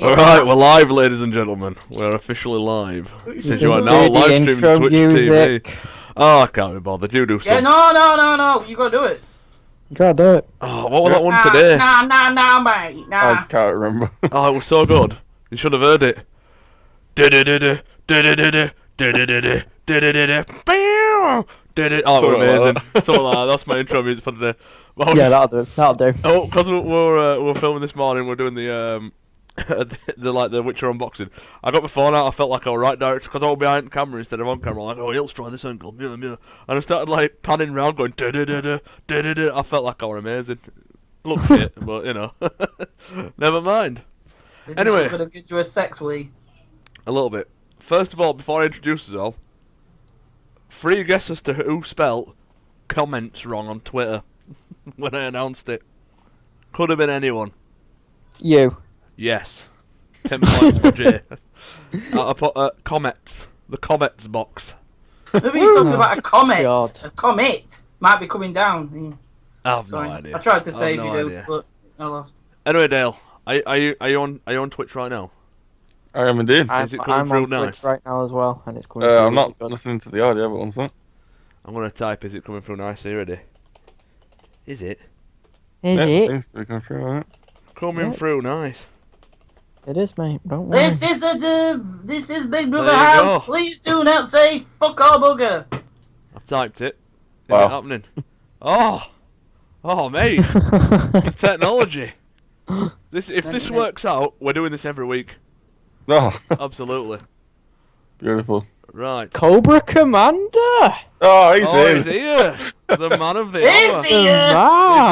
Alright, we're live, ladies and gentlemen. We're officially live. Since you are now Do the live streaming intro Twitch music. TV. Oh, I can't be bothered. You do Yeah, some. no. You gotta do it. Gotta do it. Oh, what was that one today? Nah, mate. I Nah. can't remember. Oh, it was so good. You should have heard it. Oh, it was amazing. Something like that. That's my intro music for today. Well, Yeah, that'll do. That'll do. Oh, because we're filming this morning, we're doing the the Witcher unboxing. I got my phone out, I felt like I was right direct, because I was behind camera instead of on camera, like, oh, let's try this angle, and I started like panning around going, I felt like I was amazing. Looked shit, but you know, never mind. Anyway. I'm gonna get you a sex wee. A little bit. First of all, before I introduce us all, free guess as to who spelt comments wrong on Twitter when I announced it. Could have been anyone. You. Yes. 10 points for Jay. I put comets. The comets box. Maybe you're talking about a comet. God. A comet might be coming down. I have Sorry. no idea. I tried to I say have if no you do, idea. but I lost. Anyway, Dale, are you on Twitch right now? I am indeed. Is it coming I'm through on Switch nice? right now as well, and it's coming through I'm not really good. listening to the audio, but one sec. I'm gonna type. Is it coming through nice? Are you ready? Is it Is Yeah, it? seems to be coming through, right? coming Yes. through nice? It is, mate. Don't worry. This is Big Brother There you House. go. Please do not say fuck all bugger. I've typed it. Is Wow. it happening? Oh, mate. Technology. If this works out, we're doing this every week. Oh, Absolutely. beautiful. Right. Cobra Commander. Oh, he's Oh, in. he's here. The man of the Is hour. he? The Yeah.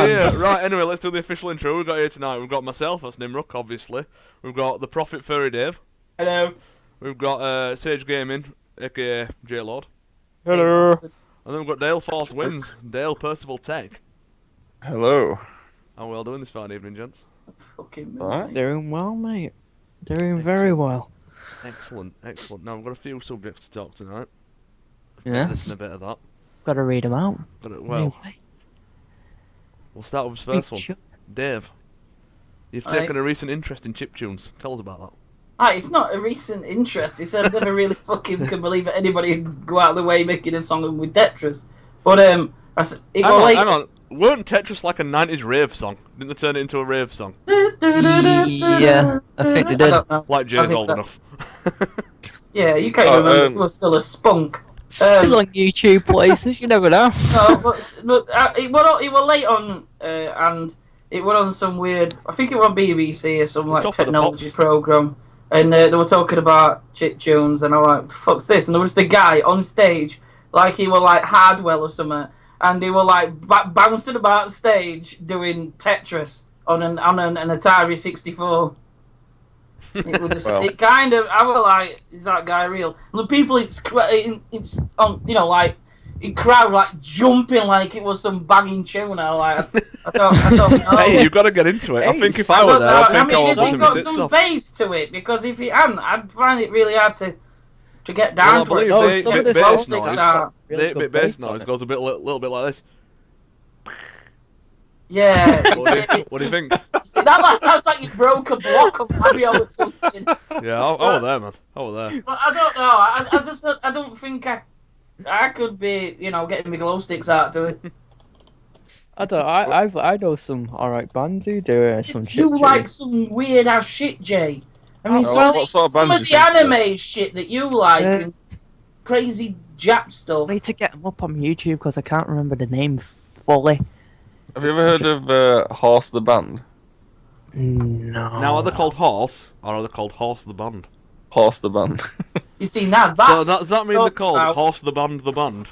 He's man. here. Right, anyway, let's do the official intro. We've got here tonight. We've got myself, that's Nimrock, obviously. We've got the Prophet Furry Dave. Hello. We've got Sage Gaming, aka J Lord. Hello. And then we've got Dale Force Wins, Dale Percival Tech. Hello. How are we all doing this fine evening, gents? Fucking Alright. Doing well, mate. Doing very well. Excellent, excellent. Now, we've got a few subjects to talk tonight. Yes. Listen a bit of that. Got to read them out. But, well, we'll start with the first one. Dave, you've Aye. taken a recent interest in chiptunes. Tell us about that. It's not a recent interest. It's I never really fucking can believe that anybody would go out of the way making a song with Tetris. But it Hang on. Weren't Tetris like a 90s rave song? Didn't they turn it into a rave song? Yeah, I think they I did. don't know. Like Jay's think old that- enough. Yeah, you can't Oh, remember. It was still a spunk. Still on YouTube places, you never know. No, but it was late on, and it was on some weird. I think it was on BBC or some like Top of the technology Pops. program, and they were talking about chip tunes, and I was like, "What the fuck's this?" And there was the guy on stage, like he was like Hardwell or something, and he was like bouncing about stage doing Tetris on an Atari 64. It was just, Well. it kind of. I was like, is that guy real? And the people, it's on, like in crowd like jumping like it was some banging tune. I like, I don't know. Hey, you've got to get into it. I think if I I were don't there, know. I I think mean, I has would it have got bits some off. bass to it? Because if it hadn't, I'd find it really hard to get Well, I down to it. believe Oh, the some of 8-bit the bass songs noise, are really the 8-bit good bass bass on noise it. goes a little bit like this. Yeah. What do you think? See, that sounds like you broke a block of Mario or something. Yeah, I was there, man. I was there. But I don't know. I don't think I could be, getting my glow sticks out to it. I don't. I know some alright bands who do some shit. You like some weird ass shit, Jay. I mean, Oh, some, what sort of some bands of do the you think anime shit that you like, and crazy Jap stuff. I need to get them up on YouTube because I can't remember the name fully. Have you ever heard of Horse the Band? No. Now, are they called Horse, or are they called Horse the Band? Horse the Band. You see, now So that's... does that mean they're called Now- Horse the Band the Band?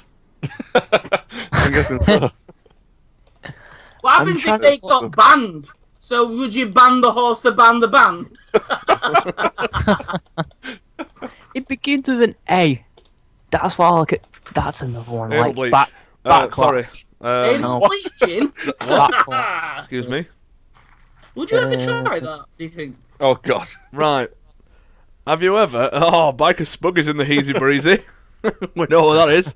I'm guessing so. What happens I'm if they trying to- got banned? So would you ban the horse to ban the band? It begins with an A. That's why I look at. That's another one. Anal Like bleach. back Sorry. In no. bleaching? Back Excuse me. Would you ever try that, do you think? Oh, God. Right. Have you ever? Oh, Biker Spug is in the Heezy Breezy. We know what that is.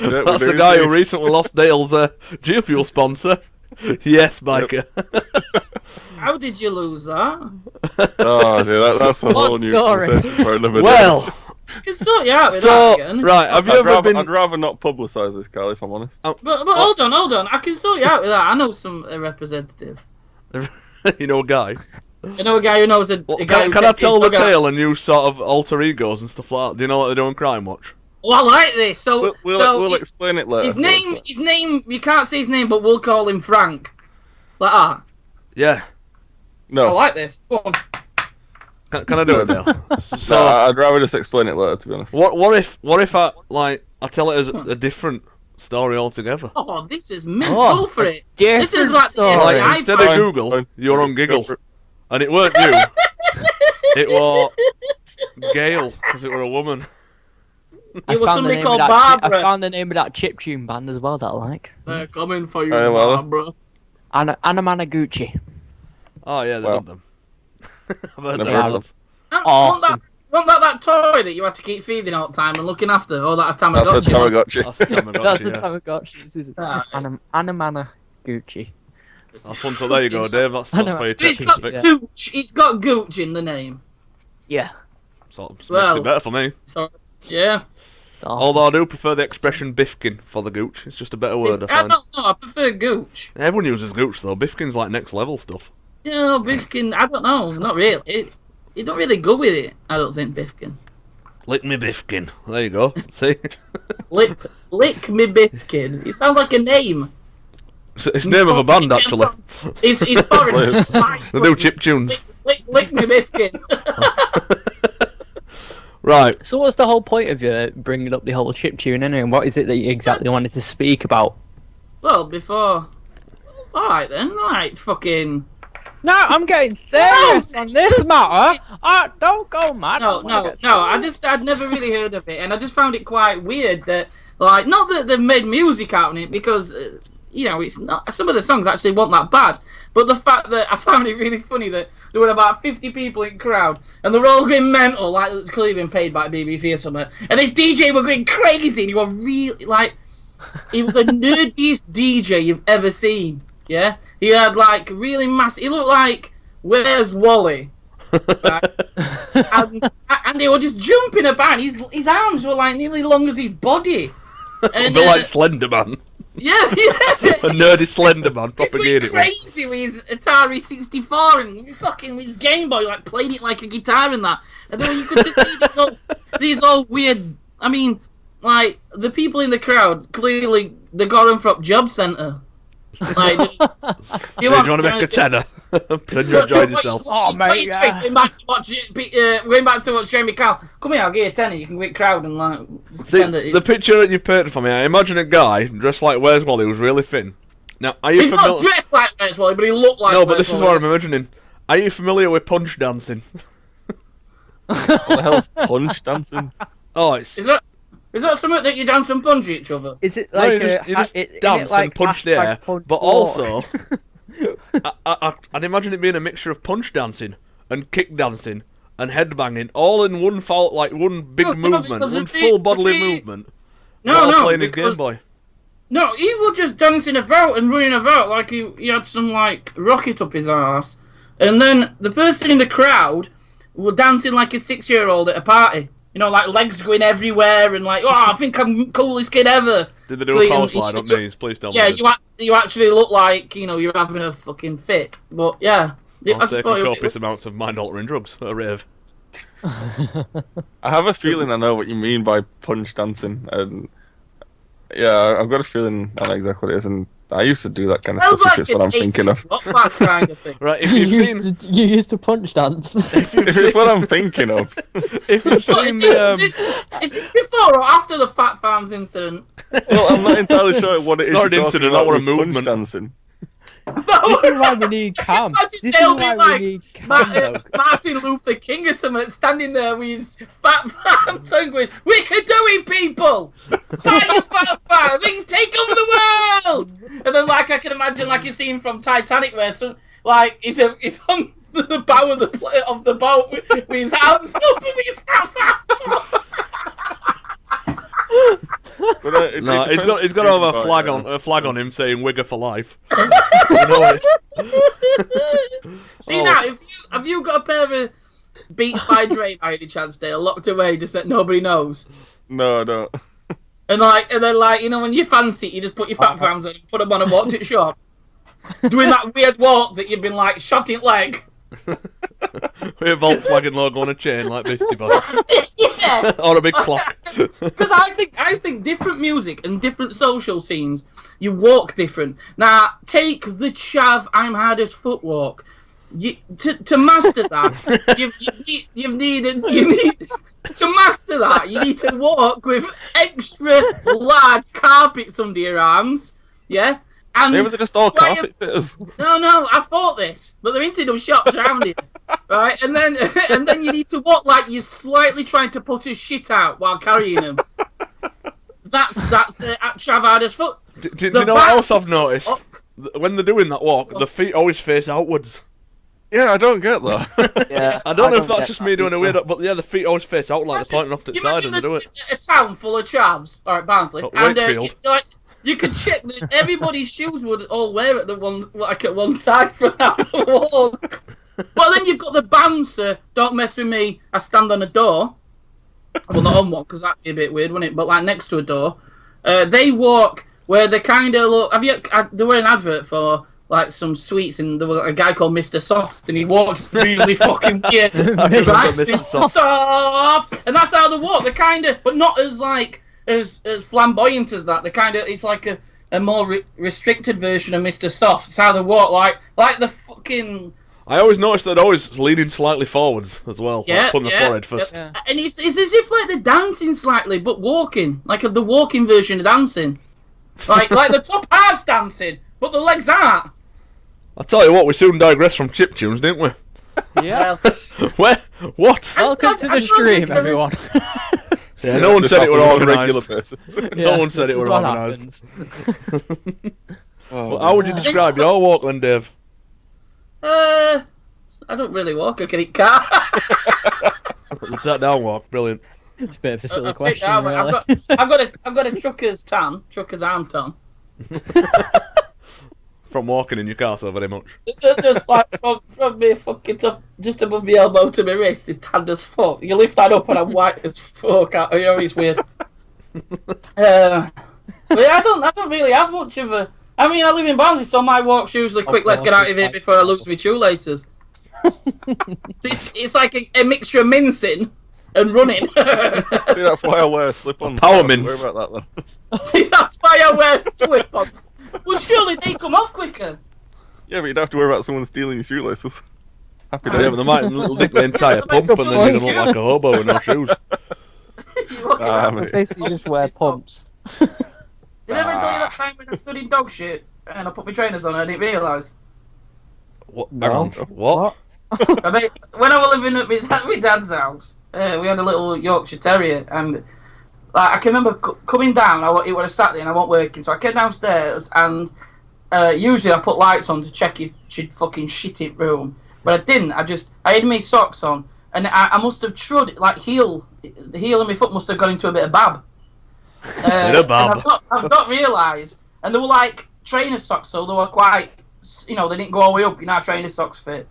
Yeah, we That's do the guy who indeed. recently lost Dale's Geofuel sponsor. Yes, biker. How did you lose that? Oh, dude, that's a whole new story. conversation for another day. Well, I can sort you out with so that again. right, have you ever been? I'd rather not publicise this, Carl, if I'm honest. But hold on. I can sort you out with that. I know some representative. You know, a guy. I know a guy who knows a Well, guy who can I takes his tell the dog out. tale and use sort of alter egos and stuff like that? Do you know what they do in Crime Watch? Oh, I like this. So, We'll explain it later. his name. You can't say his name, but we'll call him Frank. Like that. Yeah. No, I like this. Go on. Can I do it now? so I'd rather just explain it later, to be honest. What if I tell it as a different story altogether? Oh, this is mint. Oh, Go for it. different This is like story. Like, the instead iPhone. of Google, Fine. you're on Go Giggle, for it. and it weren't you. It was Gail, because it were a woman. It was somebody name called of that Barbara. I found the name of that chiptune band as well that I like. They're coming for you, Hey, well. Barbara. Anna Managuchi. Oh yeah, they Well. did them. I've heard Never that heard once. Awesome. Wasn't that toy that you had to keep feeding all the time and looking after? Or that That's the Tamagotchi? Tamagotchi. That's the Tamagotchi, That's the yeah. Tamagotchi. Isn't it? Ah. Anna Managuchi. That's fun. So there you go, Dave. That's for your It's tips got and tricks. Gooch. It's got Gooch in the name. Yeah. Sort of makes Well. it better for me. Yeah. It's awesome. Although I do prefer the expression Bifkin for the gooch. It's just a better word, I I find. don't know. I prefer Gooch. Everyone uses gooch though. Bifkin's like next level stuff. You know, Bifkin. I don't know. Not really. You don't really go with it. I don't think Bifkin. Lick me Bifkin. There you go. See? Lick me Bifkin. It sounds like a name. It's the name of a band actually. It's foreign. They do chip tunes. Lick me Bifkin. Right. So what's the whole point of you bringing up the whole chiptune anyway? And what is it that you exactly wanted to speak about? Well, before. Alright then. Alright, fucking. No, I'm getting serious on this matter. Don't go mad. No. I'd never really heard of it, and I just found it quite weird that, like, not that they've made music out of it, because, you know, it's not. Some of the songs actually weren't that bad, but the fact that I found it really funny that there were about 50 people in the crowd, and they're all going mental, like it's clearly been paid by BBC or something, and this DJ were going crazy, and he was really, like, he was the nerdiest DJ you've ever seen. Yeah, he had like really massive. He looked like Where's Wally, right? and he was just jumping about. His arms were like nearly long as his body. And, A bit like Slender Man. yeah. A nerdy Slender Man He's going propagated it. crazy with his Atari 64 and fucking with his Game Boy, like playing it like a guitar and that. And then you could just see these all weird. I mean, like the people in the crowd clearly they got him from Job Centre. Like, do you want to make a tenner? Pretend you enjoyed yourself. Oh, mate, yeah. Going back to watch GMcast. Come here, I'll give you a tenner. You can go in crowd and like. See, the picture that you've painted for me, I imagine a guy dressed like Where's Wally who's really thin. Now, are you He's not familiar? dressed like Where's Wally, but he looked like. No, but Where's this is Wally. what I'm imagining. Are you familiar with punch dancing? What the hell's punch dancing? Oh, it's Is that something that you dance and punch each other? Is it no, like you just dance and punch the air, but also, I'd imagine it being a mixture of punch dancing and kick dancing and headbanging, all in one foul, like one big No, movement, because one it'd be- full bodily it'd be- movement. No, while no, playing his Game because Boy. no, he was just dancing about and running about like he had some like rocket up his arse, and then the person in the crowd was dancing like a 6-year-old at a party. You know, like legs going everywhere and like, oh, I think I'm the coolest kid ever. Did they do a power slide on knees? Please tell me. Yeah, they did. you actually look like you're having a fucking fit. But yeah, I I'm just taking thought it copious was, amounts of mind-altering drugs at a rave. I have a feeling I know what you mean by punch dancing, and yeah, I've got a feeling I know exactly what it is, and I used to do that kind of sounds stuff. like If it's what I'm thinking of. rock band kind of thing. Right, if you you've seen, used to punch dance. If it's what I'm thinking of. if you've But seen is this before or after the Fat Farms incident? Well, I'm not entirely sure what it is. Not an you're incident, talking not about a with punch movement. dancing. This is why we need Cam. Imagine This is they'll be why like we need Cam, dog. Martin Luther King or something standing there with his fat tongue going, we can do it, people! Fight your fat fans! We can take over the world! And then, like, I can imagine, like, a scene from Titanic where, some, like, he's on the bow of the boat with his arms up and with his fat fans. But, No, it he's got depends to have a what flag you on buy, a flag on him saying "Wigger for life." You know it. See Oh. now, have you got a pair of Beats by Dre by any chance, Dale, locked away just that nobody knows? No, I don't. And then you know when you fancy it, you just put your fat fans on and put them on and walk to the shop. Doing that weird walk that you've been like shotting leg. With a Volkswagen logo on a chain like Beastie Boys. Yeah. Or a big clock. Because I think different music and different social scenes, you walk different. Now, take the chav I'm hard as foot walk. To master that, you need to master that. You need to walk with extra large carpets under your arms. Yeah. And Maybe they're just all carpet fitters. No, I thought this, but they're into them shops around here, right? And then you need to walk like you're slightly trying to put his shit out while carrying him. That's the chav hard as foot. Do you know what else I've noticed? When they're doing that walk, the feet always face outwards. Yeah, I don't get that. Yeah, I don't know if that's get just that me doing a either. weird, but yeah, the feet always face out like they're pointing off to the side when they do it. A town full of chavs, alright, Barnsley, and Wakefield. you could check that everybody's shoes would all wear at one side for how to walk. But then you've got the bouncer, don't mess with me, I stand on a door. Well, not on one, because that'd be a bit weird, wouldn't it? But like next to a door. They walk where they kind of look. There were an advert for like some sweets, and there was a guy called Mr. Soft, and he walked really fucking weird. Right? Mr. Soft. And that's how they walk. They're kind of, but not as like as flamboyant as that. They're kind of, it's like a more restricted version of Mr. Soft. It's how they walk, like the fucking. I always noticed they're always leaning slightly forwards as well, like putting the forehead first. Yeah. And it's as if like they're dancing slightly, but walking, like the walking version of dancing, like the top half's dancing, but the legs aren't. I tell you what, we soon digressed from chiptunes, didn't we? Yeah. Where? What? Welcome to the stream, everyone. Yeah, no one said it were organised. person. No one said it were organised. Well, how would you describe your walk then, Dave? I don't really walk. I can eat car. The sat down walk, brilliant. It's a bit of a silly I sit question, down, really. I've got a trucker's arm tan. From walking in your car so very much. Just like from me fucking top, just above my elbow to my wrist, is tan as fuck. You lift that up and I'm white as fuck. It's weird. But yeah, I don't really have much of a. I mean, I live in Barnsley, so my walk's usually quick. Let's get out of here before I lose my shoelaces. It's like a mixture of mincing and running. See, that's why I wear slip-ons. Power Don't mince. worry about that then. See, that's why I wear slip-ons. Well, surely they come off quicker. Yeah, but you don't have to worry about someone stealing your shoelaces. Happy Yeah, but they might nick the entire pump and then you're gonna look like a hobo with no shoes. You walk around. mate. Basically, just wear pumps. Did I ever tell you that time when I studied dog shit and I put my trainers on and I didn't realise? What? No. Hang on. What? I mean, when I was living at my dad's house, we had a little Yorkshire Terrier, and like, I can remember coming down. It was a Saturday and I wasn't working, so I came downstairs, and usually I put lights on to check if she'd fucking shit it room, but I didn't. I had my socks on, and I must have trod like the heel of my foot must have got into a bit of bab. Bit of bab. And I've not realised, and they were like trainer socks, so they were quite, they didn't go all the way up. You know how trainer socks fit.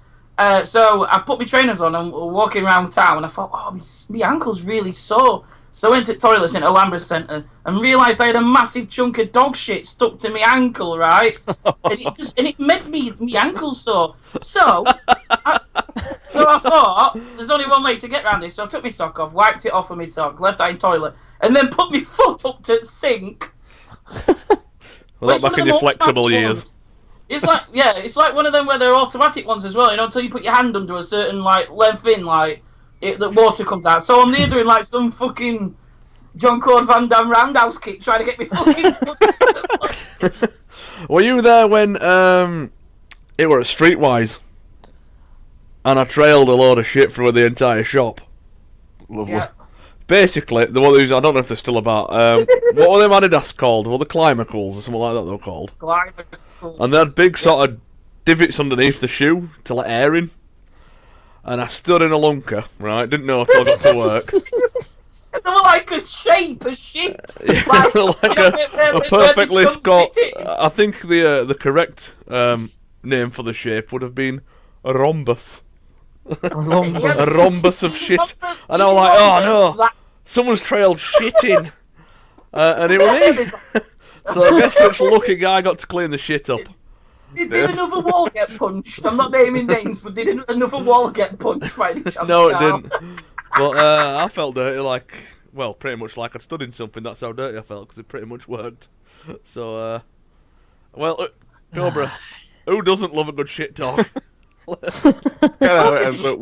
So I put my trainers on and walking around town, and I thought, oh, my ankle's really sore. So I went to toilets in Alhambra Centre and realised I had a massive chunk of dog shit stuck to my ankle, right? and it made my ankle sore. So I thought, there's only one way to get around this. So I took my sock off, wiped it off with my sock, left that in toilet, and then put my foot up to the sink. Well, that back in your flexible years. It's like one of them where they're automatic ones as well. Until you put your hand under a certain length in, the water comes out. So I'm there doing some fucking Jean-Claude Van Damme roundhouse kick, trying to get me fucking. Were you there when it were at Streetwise, and I trailed a load of shit through the entire shop? Lovely. Yeah. Basically, I don't know if they're still about. What were them Adidas called? Were the Climacles or something like that they were called? And they had big sort of divots underneath the shoe to let air in. And I stood in a lunker, right? Didn't know until I got to work. They were like a shape of shit. Yeah, Like, like a perfectly got. I think the correct name for the shape would have been a rhombus. A rhombus of shit. And I was like, oh no, someone's trailed shit in. And it was me. So I guess which lucky guy got to clean the shit up. Did another wall get punched? I'm not naming names, but did another wall get punched by any chance? No, it didn't. But I felt dirty, like, well, pretty much like I'd stood in something. That's how dirty I felt, because it pretty much worked. So, well, Cobra, who doesn't love a good shit talk? We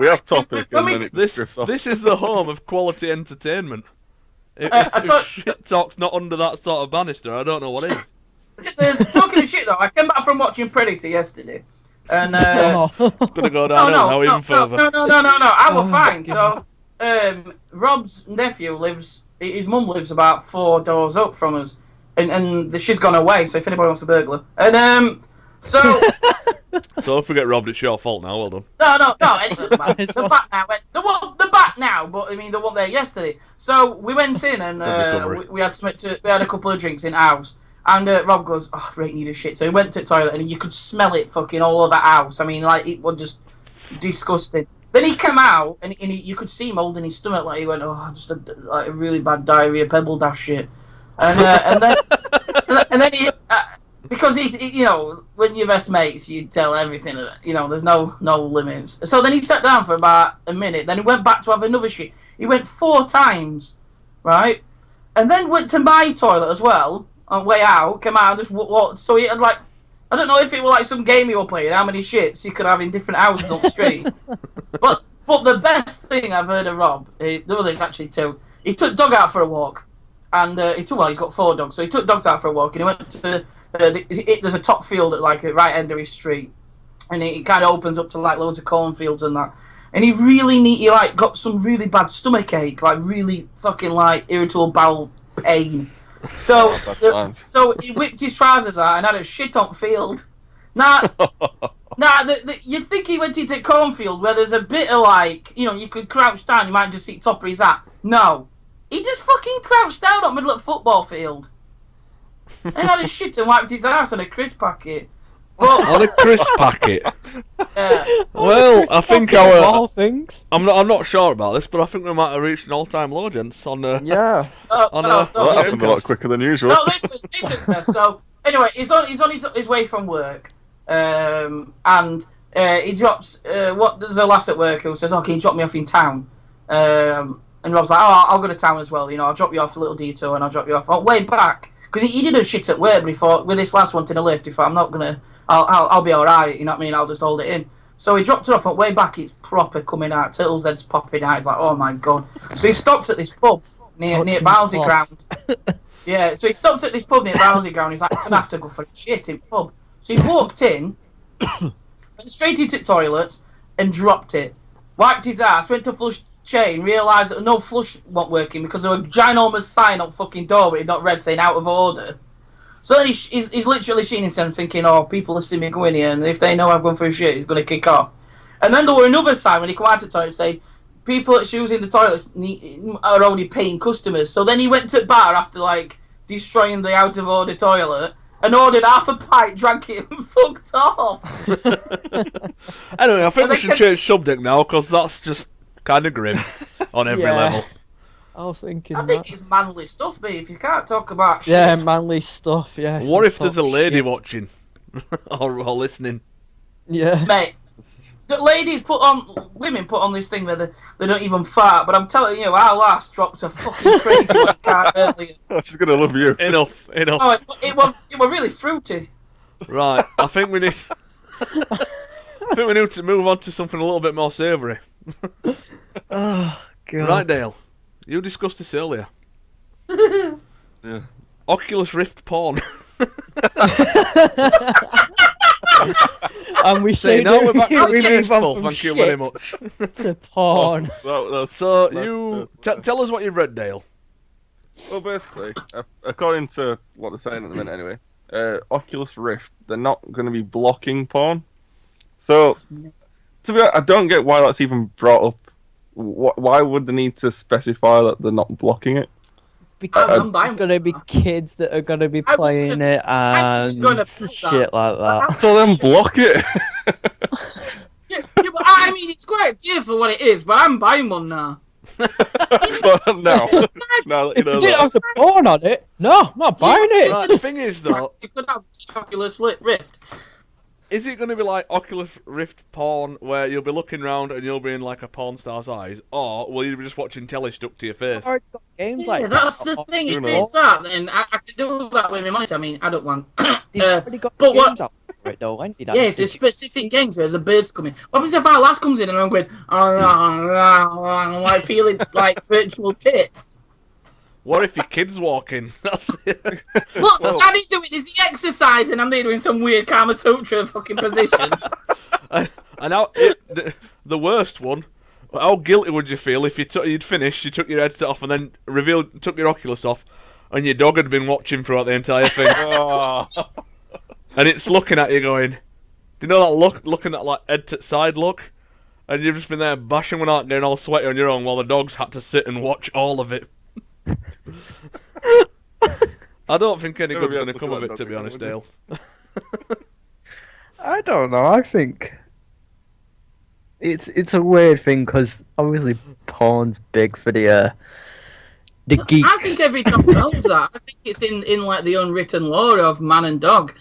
have topic, and then it drifts off. This is the home of quality entertainment. If shit talk's not under that sort of banister, I don't know what is. There's talking of shit though. I came back from watching Predator yesterday, and it's gonna go down now even further. No. I was fine. So, Rob's nephew lives. His mum lives about 4 doors up from us, and she's gone away. So if anybody wants a burglar, and so. So if we get robbed, it's your fault now. Well done. No. Anyway, the bat now. The bat now, but I mean the one there yesterday. So we went in and we had we had a couple of drinks in house. And Rob goes, oh, Rick need a shit. So he went to the toilet and you could smell it fucking all over the house. I mean, like, it was just disgusting. Then he came out and you could see him holding his stomach like he went, oh, just a really bad diarrhea, pebble dash shit. And then he, because he, you know, when you're best mates, you tell everything, you know, there's no limits. So then he sat down for about a minute. Then he went back to have another shit. He went 4 times, right? And then went to my toilet as well. On way out, came out, just walked. So he had like, I don't know if it was like some game he was playing, how many shits he could have in different houses on the street. but the best thing I've heard of Rob, there's actually 2. He took dog out for a walk, and he's got 4 dogs, so he took dogs out for a walk, and he went to there's a top field at like the right end of his street, and it kind of opens up to like loads of cornfields and that. And he like got some really bad stomach ache, like really fucking like irritable bowel pain. So, so he whipped his trousers out and had a shit on field. Now, you'd think he went into a cornfield where there's a bit of like, you know, you could crouch down, you might just see top of his hat. No, he just fucking crouched down on middle of a football field and had a shit and wiped his ass on a crisp packet. On a crisp packet. Yeah. Well, I think all things. I'm not sure about this, but I think we might have reached an all-time low, gents. Yeah. That happened a lot quicker than usual. No, this is best. So anyway, he's on his way from work, and he drops. There's a lass at work who says, "Oh, can you drop me off in town?" And Rob's like, "Oh, I'll go to town as well. You know, I'll drop you off a little detour and I'll drop you off on way back." Because he did a shit at work, but he thought, with this last one in a lift, he thought, I'm not gonna, I'll be alright, you know what I mean, I'll just hold it in. So he dropped it off, and way back it's proper coming out, Turtle's head's popping out, he's like, oh my god. So he stops at this pub near Bowsy Ground. Yeah, so he stops at this pub near Bowsy Ground, he's like, I'm gonna have to go for a shit in pub. So he walked in, went straight into the toilets, and dropped it. Wiped his ass, went to flush chain, realised that no flush wasn't working because there was a ginormous sign on fucking door but he'd not read saying out of order. So then he's literally shitting himself thinking, oh, people have seen me go in here and if they know I'm going for a shit, he's going to kick off. And then there were another sign when he come out to the toilet saying, people that's using the toilets are only paying customers. So then he went to the bar after like destroying the out of order toilet and ordered half a pint, drank it and fucked off. Anyway, I think we should change subject now because that's just kind of grim on every level. I was thinking. I think it's manly stuff, mate. If you can't talk about shit. Yeah, manly stuff. Yeah. What if there's a lady watching or listening? Yeah, mate. The women put on this thing where they don't even fart. But I'm telling you, our lass dropped a fucking crazy one card earlier. She's gonna love you. Enough. Oh, it was really fruity. Right, I think we need. I think we need to move on to something a little bit more savoury. Oh god. Right, Dale. You discussed this earlier. Yeah. Oculus Rift porn. And we say now we're back to we the move on tasteful. from Thank you very much. to porn. Tell us what you've read, Dale. Well, basically, according to what they're saying at the minute, anyway, Oculus Rift, they're not going to be blocking porn. So, to be honest, I don't get why that's even brought up, why would they need to specify that they're not blocking it? Because buying there's gonna be kids that are gonna be playing it and gonna shit like that. So then block it. Yeah, but I mean, it's quite dear for what it is, but I'm buying one now. But no, no, you If know you didn't that. have the porn on it, no, not buying it. Right, the thing is though, You could have Oculus Rift. is it going to be like Oculus Rift porn where you'll be looking round and you'll be in like a porn star's eyes, or will you be just watching telly stuck to your face? Already got games Yeah, like that's that. the thing. Who If knows? it's that, then I can do that with my monitor. I mean, I don't want. They've already got but what- games out for it though, ain't they? Yeah, if there's specific games where the birds coming. What happens if our lass comes in and I'm going, I'm like feeling like virtual tits? What if your kids walk in? That's it. What's Daddy doing? Is he exercising? I'm there doing some weird Kama Sutra fucking position. And the worst one. How guilty would you feel if you'd finished, you took your headset off, and then took your Oculus off, and your dog had been watching throughout the entire thing, Oh. and it's looking at you going, "Do you know that look? Looking at like head to side look?" And you've just been there bashing one out, getting all sweaty on your own, while the dog's had to sit and watch all of it. I don't think any good's going to come of it, to be honest, Dale. I don't know. I think it's a weird thing because obviously porn's big for the geeks. I think every dog knows that. I think it's in like the unwritten law of man and dog.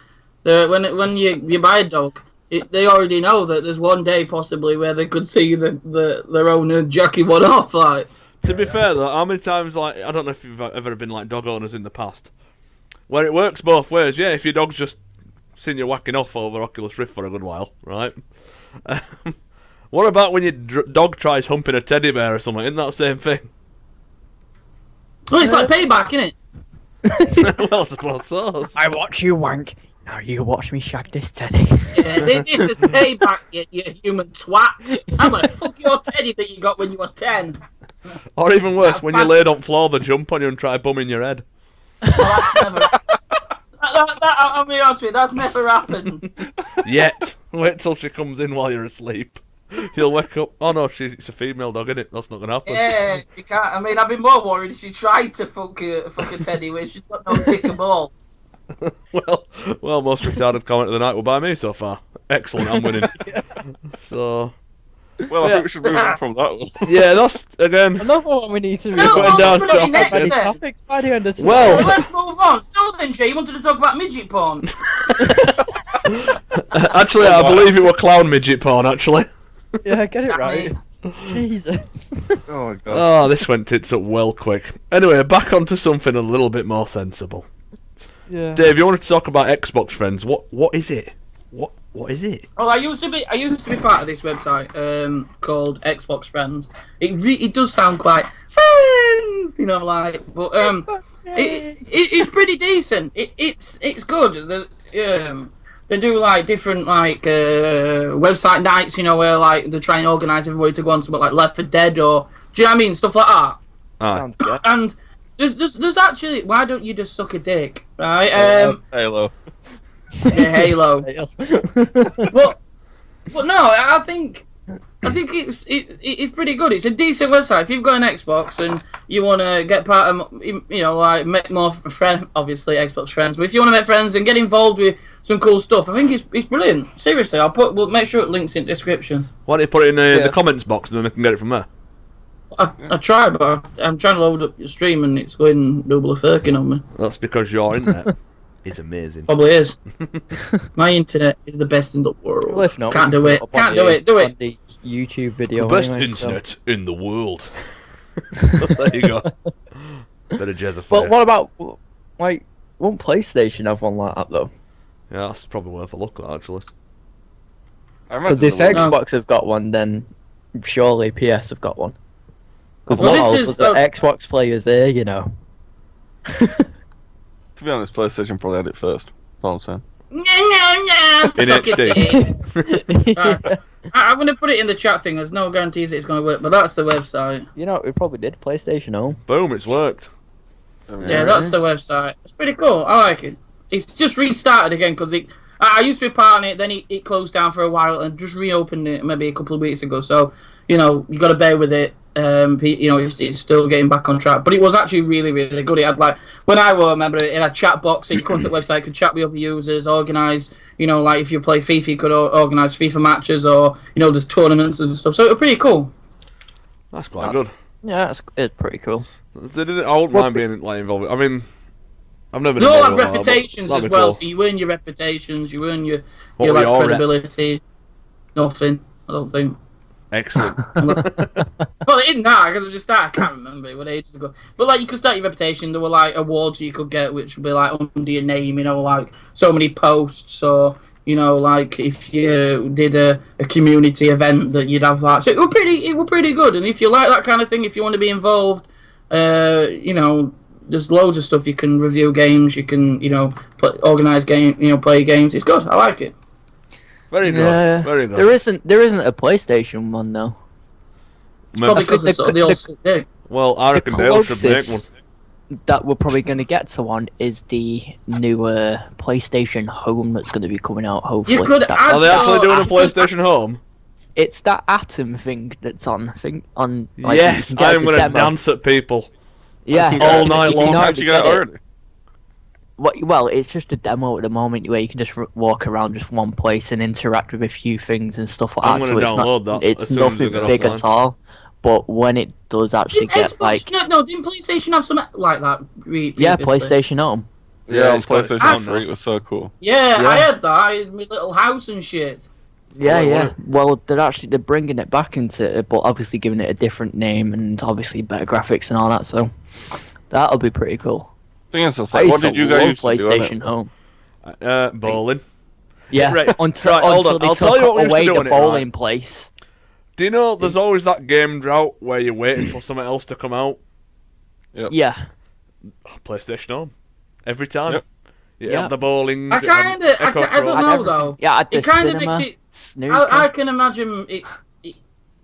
When you buy a dog, they already know that there's one day possibly where they could see their owner jacking one off. Like, To be fair though, how many times, like, I don't know if you've ever been like dog owners in the past, where it works both ways. Yeah, if your dog's just seen you whacking off over Oculus Rift for a good while, right? What about when your dog tries humping a teddy bear or something? Isn't that the same thing? well, it's like payback, isn't it? Well, I suppose so. I watch you wank. Now you watch me shag this teddy. Yeah, this is payback, you human twat. I'm gonna fuck your teddy that you got when you were 10. Or even worse, when you laid on floor, they jump on you and try bumming your head. Oh, that's never. I'll be honest with you, that's never happened. Yet, wait till she comes in while you're asleep. You'll wake up. Oh no, it's a female dog, isn't it? That's not gonna happen. Yeah, she can't. I mean, I'd be more worried if she tried to fuck a teddy where she's got no dick and balls. Well, most retarded comment of the night will by me so far. Excellent, I'm winning. So, Well, I Yeah. think we should move on from that one. yeah, that's again. Another one we need to No, Going down what's to- next then? topics by the end of today. Well- Well, let's move on. So then, Jay, you wanted to talk about midget porn. Actually, I believe it were clown midget porn. Actually. yeah, get it Damn right. it. Jesus. Oh my god. Oh, this went tits up well quick. Anyway, back onto something a little bit more sensible. Yeah. Dave, you wanted to talk about Xbox Friends. What is it? What is it? Well, I used to be part of this website called Xbox Friends. It does sound quite friends, you know, like, but it's pretty decent. It's good. They do like different like website nights, you know, where like they try and organise everybody to go on something like Left 4 Dead or do you know what I mean, stuff like that. Sounds good. And there's actually, why don't you just suck a dick, right? Halo. Yeah, Halo. but no, I think it's pretty good. It's a decent website. If you've got an Xbox and you want to get part of, you know, like make more friends, obviously Xbox friends. But if you want to make friends and get involved with some cool stuff, I think it's brilliant. Seriously, we'll make sure it links in the description. Why don't you put it in the Yeah. comments box and then I can get it from there? I tried, but I'm trying to load up your stream and it's going double firking on me. That's because your internet is amazing. Probably is. My internet is the best in the world. Well, if not, Can't we do can it. put up on Can't do it. Do on it. the YouTube video. The best anyway, so- internet in the world. There you go. Better jazz a But what about like? Won't PlayStation have one like that though? Yeah, that's probably worth a look at actually. Because if they would. Xbox have got one, then surely PS have got one. Because Well, a lot this of is the so- Xbox players there, you know. To be honest, PlayStation probably had it first. That's all I'm saying. No, In suck it, HD. Dave. I'm going to put it in the chat thing. There's no guarantees it's going to work, but that's the website. You know, we probably did PlayStation Home. Boom, it's worked. Yeah, that's the website. It's pretty cool. I like it. It's just restarted again because I used to be part of it, then it closed down for a while and just reopened it maybe a couple of weeks ago. So, you know, you got to bear with it. It's still getting back on track. But it was actually really, really good. It had when I remember it had a chat box, so you come to the website, you could chat with other users, organise. If you play FIFA, you could organise FIFA matches or just tournaments and stuff. So it was pretty cool. That's quite good. Yeah, it's pretty cool. I wouldn't mind being involved. I mean, I've never. They all have involved with that, reputations but as that'd be well, cool. so you earn your reputations, you earn your What were your credibility. Nothing, I don't think. Excellent. Well, it isn't that because I just started. I can't remember. It was ages ago. But you could start your reputation. There were awards you could get, which would be under your name. So many posts, or if you did a community event that you'd have that. So it were pretty good. And if you like that kind of thing, if you want to be involved, there's loads of stuff you can review games. You can organize game. Play games. It's good. I like it. Very good. Yeah, Very good. there isn't a PlayStation one though. Probably because they all sit there. Well, I reckon Dale should make one. Closest that we're probably going to get to one is the newer PlayStation Home that's going to be coming out. Hopefully, You could That- add Are they actually doing a Atom- PlayStation Home? it's that Atom thing that's on. You Yes, can get as I'm a going to demo. dance at people. Yeah, all you can- night you can long. already How'd you get it get it. already? Well, it's just a demo at the moment where you can just walk around just one place and interact with a few things and stuff like I'm that. gonna So it's download not, that it's as soon as we nothing get big offline. at all. But when it does actually Didn't get Xbox, didn't PlayStation have something like that? yeah, previously? PlayStation Home. Yeah, on it's quite PlayStation fun 3 now. it was so cool. Yeah, Yeah. I had that in my little house and shit. Yeah, Wait, yeah. what? Well, they're bringing it back into it, but obviously giving it a different name and obviously better graphics and all that. So that'll be pretty cool. Thing is, it's I like, used what to did you love guys used to do on PlayStation it? Home. Bowling. Yeah, Right, until right, hold until on. they I'll took tell you what we used to away do the on it, bowling right? place. Do you know there's always that game drought where you're waiting for something else to come out? Yep. Yeah, PlayStation Home. Every time. Yep. You Yep. have the bowling. I don't Had know everything. though. Yeah, at the It kind of cinema, makes it. snooker. I can imagine it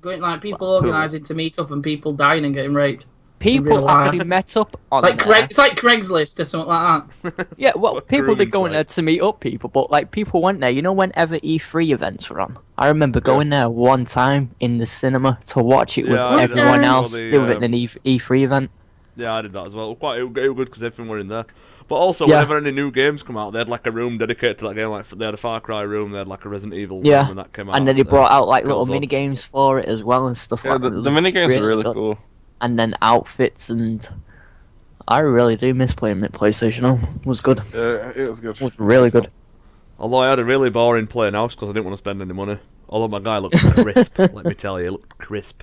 going people Well, organising to meet up and people dying and getting raped. People real life. actually met up on Like there. It's like Craigslist or something like that. Yeah, well, What people grooming did go in there site. to meet up people, but people went there. Whenever E3 events were on, I remember going there one time in the cinema to watch it with Yeah, I did that everyone before else the, doing an E3 event. Yeah, I did that as well. It was good because everything were in there. But also, Yeah. whenever any new games come out, they had like a room dedicated to that game. Like they had a Far Cry room, they had like a Resident Evil room Yeah, when that came out. And then they brought out like little also- mini games for it as well and stuff Yeah, like the that. minigames are really good. cool. And then outfits and I really do miss playing PlayStation. It was good. It Yeah, it was good. was really good. Although I had a really boring playing house because I didn't want to spend any money. Although my guy looked crisp, let me tell you, he looked crisp.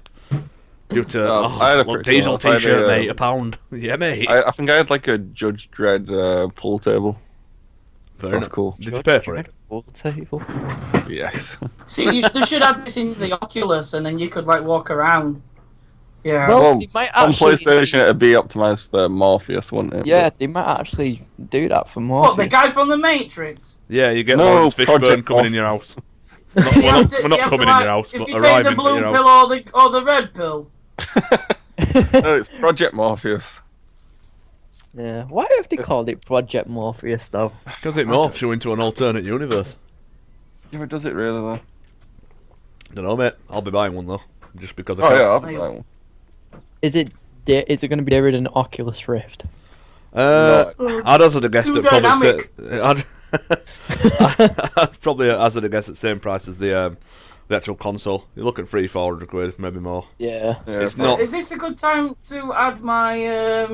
Due to I had a look, pretty diesel cool- I had t-shirt, a, mate, £1. Yeah, mate. I think I had like a Judge Dredd pool table. Fair That's enough. cool. Did you pay for it? Table. Yes. See, they should add this into the Oculus and then you could walk around. Yeah. Well, Well, they might On actually, PlayStation, it'd be optimized for Morpheus, wouldn't it? yeah, they might actually do that for more. What, the guy from the Matrix? Yeah, you get No, Lawrence Fishburne Project coming in your house. You We're have not, to- we're not you have coming to, in your house, If but you take the arriving at blue your pill house. or the red pill. No, it's Project Morpheus. Yeah. Why have they called it Project Morpheus though? Because it morphs you into an alternate universe. Yeah, but does it really though? Don't know, mate. I'll be buying one though, just because I Oh can. yeah, I'll be buying one. Is it going to be there in an Oculus Rift? I'd hazard a guess Too that probably dynamic. I'd probably hazard a guess at the same price as the actual console. You're looking £300-400, maybe more. Yeah. Yeah, It's not. Is this a good time to add my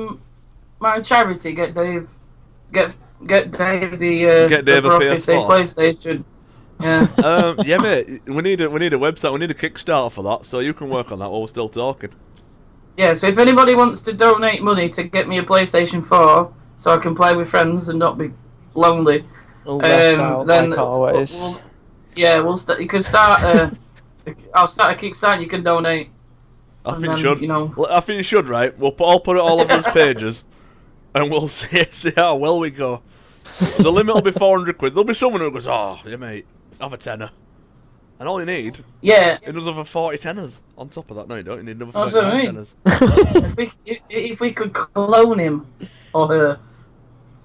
my charity? Get Dave the Get Dave a profit PS4. PlayStation. Yeah. Yeah, mate. We need a website. We need a Kickstarter for that, so you can work on that while we're still talking. Yeah, so if anybody wants to donate money to get me a PlayStation 4 so I can play with friends and not be lonely, Left out, then like always. you can start. I'll start a Kickstarter. You can donate. I And think you then, should. you know- Well, I think you should, right? I'll put it all on those pages, and we'll see how well we go. The limit will be £400. There'll be someone who goes, "Oh, yeah, mate, have a tenner," and all you need Yeah, is another 40 tenners on top of that. No, you don't. You need another That's what I 39 mean. tenners. if we could clone him or her.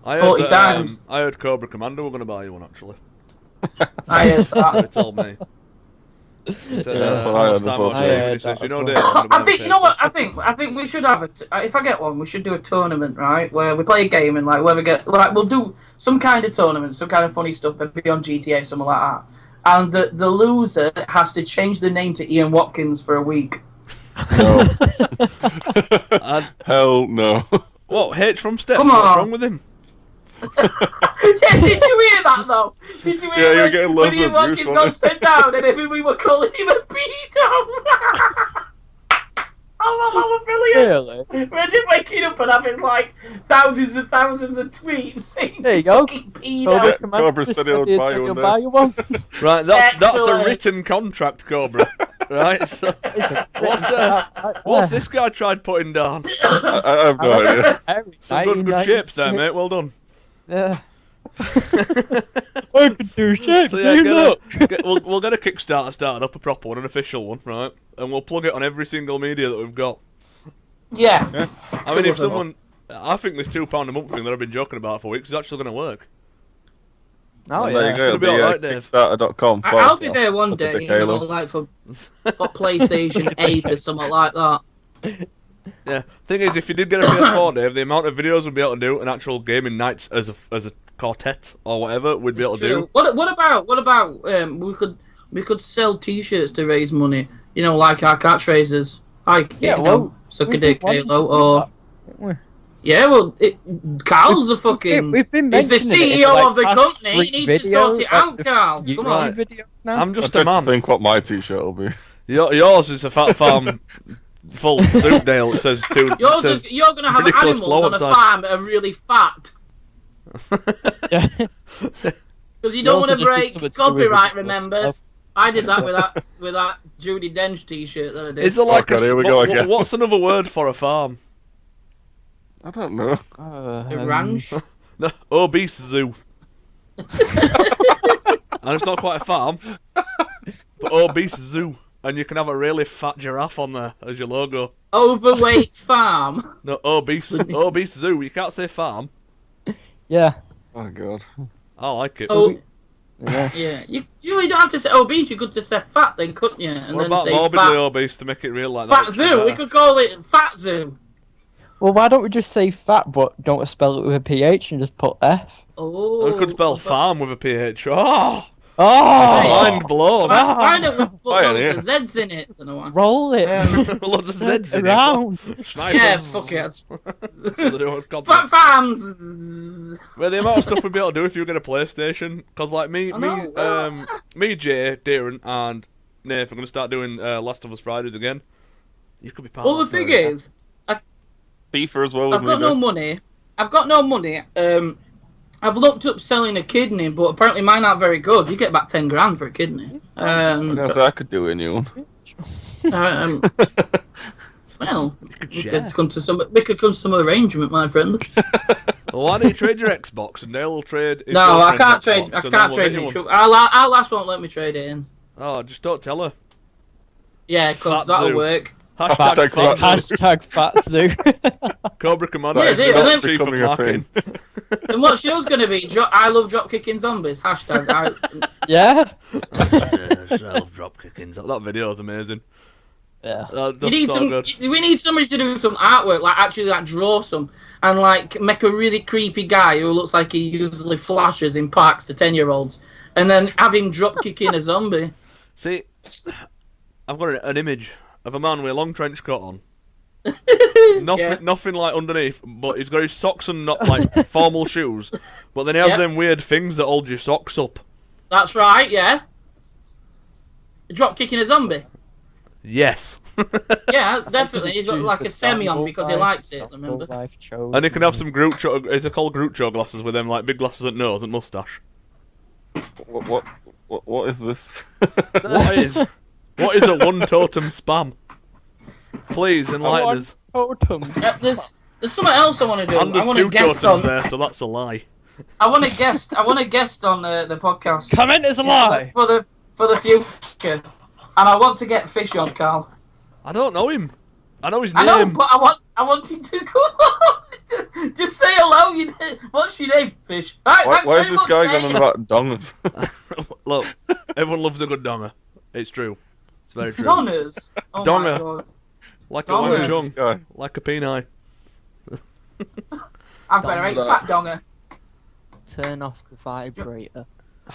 I 40 heard times. I heard Cobra Commander were going to buy you one actually. I heard that. They told me. He said, that's what how I much heard as time well, was too. it? Yeah, He says, that you know, as Dave, well. I'm gonna I think be you know what I think we should have if I get one, we should do a tournament, right? Where we play a game and like whoever we'll do some kind of tournament, some kind of funny stuff, maybe on GTA, something like that. And the loser has to change the name to Ian Watkins for a week. No. And Hell no. what? H from Steps? Come What's on. wrong with him? Yeah, did you hear that though? Did you Yeah, hear you're when, getting when loads Ian of Watkins abuse, got wasn't sent down and we were calling him a pedo? Oh, that was brilliant. Really? Imagine waking up and having like thousands and thousands of tweets saying There you go. fucking pedo. Cobra Yeah, Cobra said he'll buy you one there. buy you one. Right, that's a Excellent. written contract, Cobra. Right? So, what's this guy tried putting down? I have no idea. Some good shapes there, mate. Well done. Yeah. I could do shapes. So yeah, look. we'll get a Kickstarter started up, a proper one, an official one, right? And we'll plug it on every single media that we've got. Yeah. I mean, if someone, I think this £2 a month thing that I've been joking about for weeks is actually going to work. Oh There you yeah. go. It'll be be alright, Dave. Kickstarter.com. I'll be there one Suck a day, dick, you know, Halo. like for PlayStation 8 or something like that. Yeah. Thing is, if you did get a PS4, Dave, the amount of videos we'd be able to do, and actual gaming nights as a quartet or whatever, we'd be able to do. What about we could sell T-shirts to raise money, you know, like our catchphrases, like Yeah, you well, know, suck a we've dick, been wanting Halo, to do or that, haven't we? yeah, well, Carl's the fucking. We've been He's the mentioning it in, CEO like, of the past company. three He needs to sort it videos, out, like, the Carl. YouTube Come on. Right. videos now. I'm I'm just a trying to man. think what my t-shirt will be. Yours is a Fat Farm full suit, Dale. It says two. Yours says, is, you're gonna have ridiculous animals flow on a outside. farm that are really fat Yeah. because you don't want to Yours will just be break something to do with copyright. ridiculous Remember, stuff. I did that with that Judi Dench T-shirt that I did. Is there like Oh, God, here we go again. what's another word for a farm? I don't know. a ranch. No, obese zoo. And it's not quite a farm, but obese zoo. And you can have a really fat giraffe on there as your logo. Overweight farm. No, obese zoo. You can't say farm. Yeah. Oh god. I like it. So Yeah. yeah, you really don't have to say obese. You could just say fat, then couldn't you? And What then about say morbidly fat, obese to make it real like that? fat zoo. We could call it Fat Zoo. Well, why don't we just say fat, but don't spell it with a PH and just put F? Oh, We could spell farm with a PH. Oh, Oh! mind blown. Why don't we put Pioneer. loads of Z's in it? I don't know. Roll it Lots of Z's in around. it. Snipers. Yeah, fuck it. They don't copy. Fat farms. Well, the amount of stuff we'd be able to do if you get a PlayStation, because like I know, well, me, Jay, Darren, and Nath are going to start doing Last of Us Fridays again. You could be part Well, the of thing that. is, FIFA as well with I've me. got no Dave. money. I've got no money. I've looked up selling a kidney, but apparently mine aren't very good. You get about 10 grand for a kidney. I was gonna say I could do a new one. Well, could we share. could come to some arrangement, my friend. Well, why don't you trade your Xbox and they'll trade? his No, I girlfriend's can't trade. Xbox, I and then can't we'll trade get you it. one. Our last won't let me trade it in. Oh, just don't tell her. Yeah, because Fat that'll zoo. work. Hashtag Fat fat zoo. Hashtag fat zoo. Cobra Commander. Yeah, is dude, not and then- chief of Becoming a marketing. And what's yours going to be? I love drop kicking zombies. Hashtag. Yeah. Drop kickings. That video's amazing. Yeah. That's You need so some. good. We need somebody to do some artwork, like actually like draw some, and like make a really creepy guy who looks like he usually flashes in parks to 10-year-olds, and then have him drop kicking a zombie. See, I've got an image of a man with a long trench coat on. Nothing like underneath, but he's got his socks and not like formal shoes. But then he has Yep. them weird things that hold your socks up. That's right. Yeah. Drop kicking a zombie. Yes. Yeah, definitely. He's got like a semi on because he likes it. Remember? And he can have some Groucho. Is it called Groucho glasses with them like big glasses at nose and mustache? What is this? What is a one totem spam? Please enlighten us. Totem. There's something else I want to do. And I there's want two to guest totems on. there, so that's a lie. I want to guest. I want to guest on the podcast Comment is a lie. for the future, and I want to get Fish on, Carl. I don't know him. I know his I name. know, but I want him to come on. Just say hello. What's your name, Fish? Right, Why thanks is very this much, guy mate. going on about dongers? Look, everyone loves a good donger. It's true. It's very true. Dongers. Oh Donger. my god. Like a Donger. Wang Chung. Guy. Like a peni. I've got a right fat donger. Turn off the vibrator.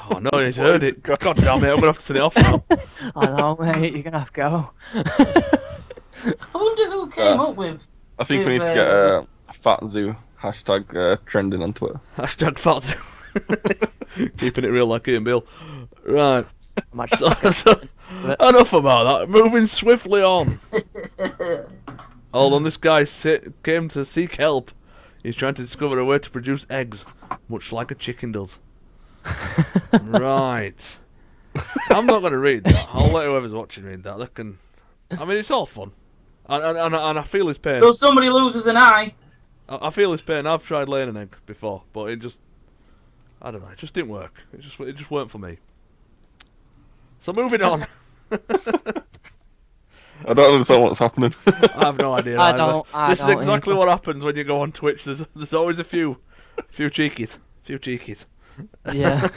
Oh no, he's heard it. God damn it, I'm gonna have to turn it off now. I know, mate. You're gonna have to go. I wonder who came up with. I think we need to get a Fat Zoo hashtag trending on Twitter. Hashtag Fat. Keeping it real like Ian Bill. Right. I'm actually Enough about that. Moving swiftly on. Hold on, this guy came to seek help. He's trying to discover a way to produce eggs, much like a chicken does. Right. I'm not going to read that. I'll let whoever's watching read that. They can. I mean, it's all fun. And I feel his pain. So somebody loses an eye. I feel his pain. I've tried laying an egg before, but it just... I don't know. It just didn't work. It just weren't for me. So moving on. I don't understand what's happening. I have no idea. I either. don't This is exactly either. what happens when you go on Twitch. There's always a few cheekies. yeah.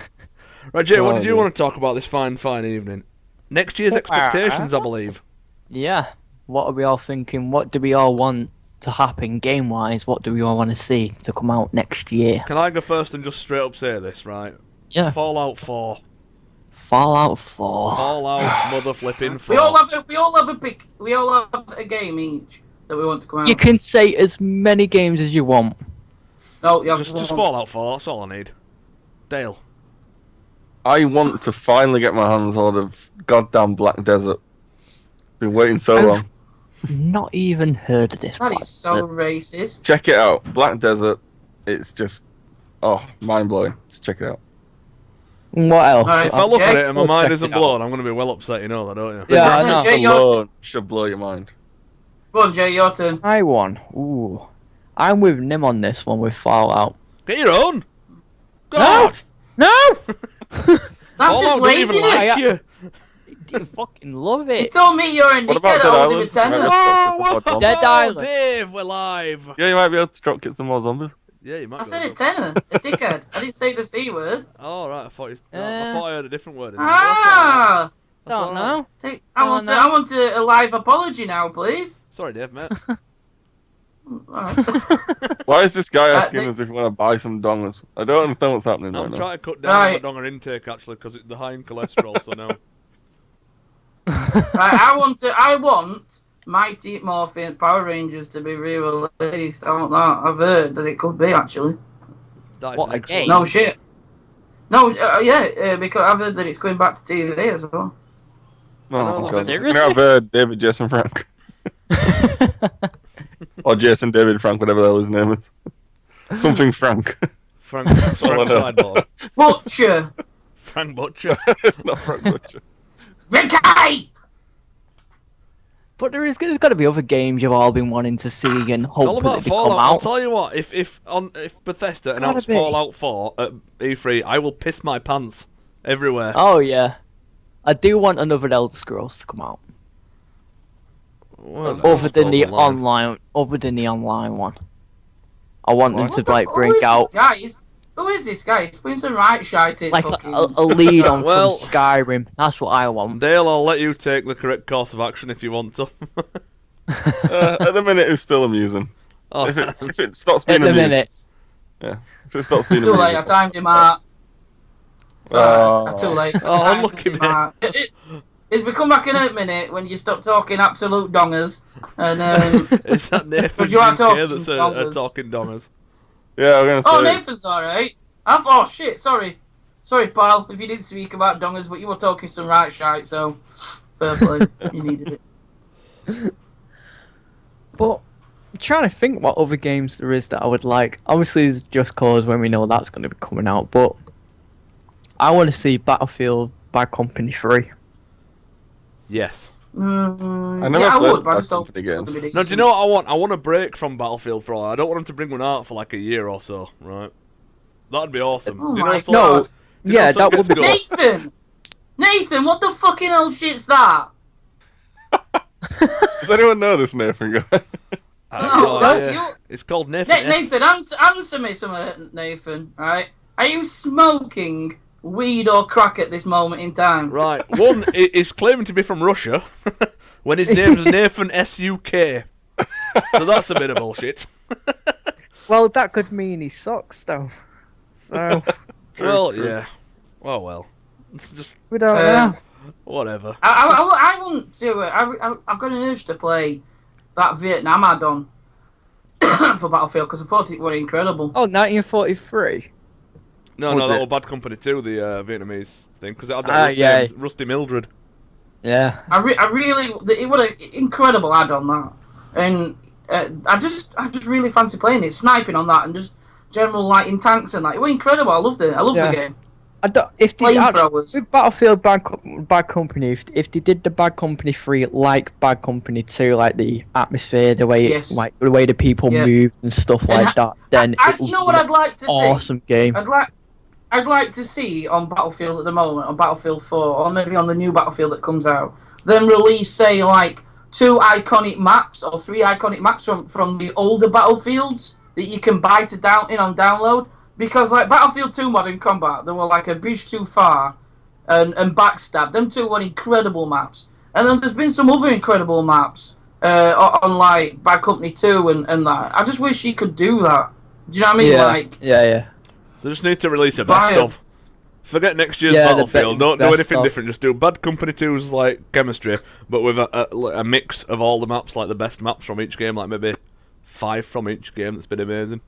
Right, Jay, what Oh, did you dear. want to talk about this fine evening? Next year's expectations, I believe. Yeah. What are we all thinking? What do we all want to happen game-wise? What do we all want to see to come out next year? Can I go first and just straight up say this, right? Yeah. Fallout 4. Fallout 4. Fallout mother flipping 4. We all have a pick. We all have a game each that we want to come out. You can say as many games as you want. No, you have Just Fallout 4, that's all I need. Dale. I want to finally get my hands hold of goddamn Black Desert. Been waiting so Oh. long. Not even heard of this. That one. is so racist. Check it out. Black Desert. It's just, mind blowing. Just check it out. What else? Alright, If I look at Jay, it and my we'll mind check isn't it out. blown, I'm going to be well upset, you know that, don't you? Yeah, I know. Jay, your Alone should blow your mind. Go on, Jay, your turn. I won. Ooh. I'm with Nim on this one with Fallout. Get your own! God! No! That's just Fallout don't even laziness. like you! You fucking love You it. told me you're a What dickhead. about Dead I was Island? even tenner. Right, Whoa, let's talk whoa, about Dead whoa, Island. Dave, we're live! Yeah, you might be able to drop kick some more zombies. Yeah, you might I be said able a to. tenner. A dickhead. I didn't say the C word. Oh, right, I thought I heard a different word in there. Ah! That's all Don't right. know. I want a live apology now, please. Sorry, Dave, mate. Alright. Why is this guy asking they- us if we want to buy some dongers? I don't understand what's happening right I'm now. trying to cut down Right. my donger intake, actually, because they're high in cholesterol, so no. Right, I want Mighty Morphin Power Rangers to be re-released. I want that. I've heard that it could be actually. That is What, an a excellent- game? No shit. No, because I've heard that it's going back to TV as well. Oh, no, God. seriously? I've David, Jason, Frank. Or Jason, David, Frank, whatever the hell his name is. Something Frank. Frank all I know. Sideboard. Butcher! Frank Butcher. It's not Frank Butcher. Ricky! But there's got to be other games you've all been wanting to see and It's all hope about that they come Fallout. I'll out. tell you what, if Bethesda Gotta announced be. Fallout 4 at E3, I will piss my pants everywhere. Oh yeah, I do want another Elder Scrolls to come out. Well, Other than the online. online one. I want them What to What the like f- bring out Who is this guy? He's putting some right shite in like fucking... a lead on Well- from Skyrim. That's what I want. Dale, I'll let you take the correct course of action if you want to. At the minute, it's still amusing. Oh, If it stops At being the amusing. minute, If it stops being Too late, I amusing. timed him out. Sorry, too late. I Oh, timed unlucky him me. out. It's become back in a minute when you stop talking absolute dongers. And is that Nathan But you are UK talking that's dongers. talking dongers? Yeah, I'm gonna say. oh, Nathan's alright. Oh shit, sorry, pal. If you didn't speak about dongers, but you were talking some right shite, so fair play. You needed it. but I'm trying to think what other games there is that I would like. Obviously, it's Just Cause when we know that's going to be coming out, but I want to see Battlefield Bad Company 3. Yes. I never Yeah, I played would, but I Bad just don't think Company it's going to be No, decent. do you know what I want? I want a break from Battlefield for all. I don't want them to bring one out for like a year or so, right? That'd be awesome. Oh you my know, so, No, God. you know, yeah, so that gets would be to go- Nathan, what the fucking hell shit's that? Does anyone know this Nathan guy? I have no No, that- idea. you- It's called Nathan. S. Nathan, answer me something, Nathan. Right? Are you smoking weed or crack at this moment in time. Right, one is claiming to be from Russia when his name's Nathan S.U.K. So that's a bit of bullshit. Well, that could mean he sucks, though. So Well, yeah. Well. It's just we don't know. whatever. I want to. I've got an urge to play that Vietnam add-on for Battlefield because I thought it was incredible. Oh, 1943. No, Was that it? was Bad Company 2, the Vietnamese thing, because it had Ah, that Rusty, yeah. Rusty Mildred. Yeah. I really, it was an incredible add-on that, and I just really fancy playing it, sniping on that, and just general like in tanks and that. It was incredible. I loved it. I loved Yeah. the game. I don't, if they Flamethrowers. with Battlefield Bad Company, if they did the Bad Company 3 like Bad Company 2, like the atmosphere, the way Yes. like the way the people Yeah. moved and stuff And like that, then it you would know be what an I'd like to see? awesome game. I'd like to see on Battlefield at the moment, on Battlefield 4, or maybe on the new Battlefield that comes out, them release, say, like, 2 iconic maps or 3 iconic maps from the older Battlefields that you can buy to download. Because, like, Battlefield 2 Modern Combat, there were, like, A Bridge Too Far and Backstab. Them 2 were incredible maps. And then there's been some other incredible maps on, like, Bad Company 2 and that. I just wish you could do that. Do you know what I mean? Yeah, Like, yeah. They just need to release a Buy best it. of. Forget next year's Yeah, the Battlefield. be- Don't do best anything of. different. Just do Bad Company 2's like chemistry, but with a mix of all the maps, like the best maps from each game, like maybe 5 from each game. That's been amazing.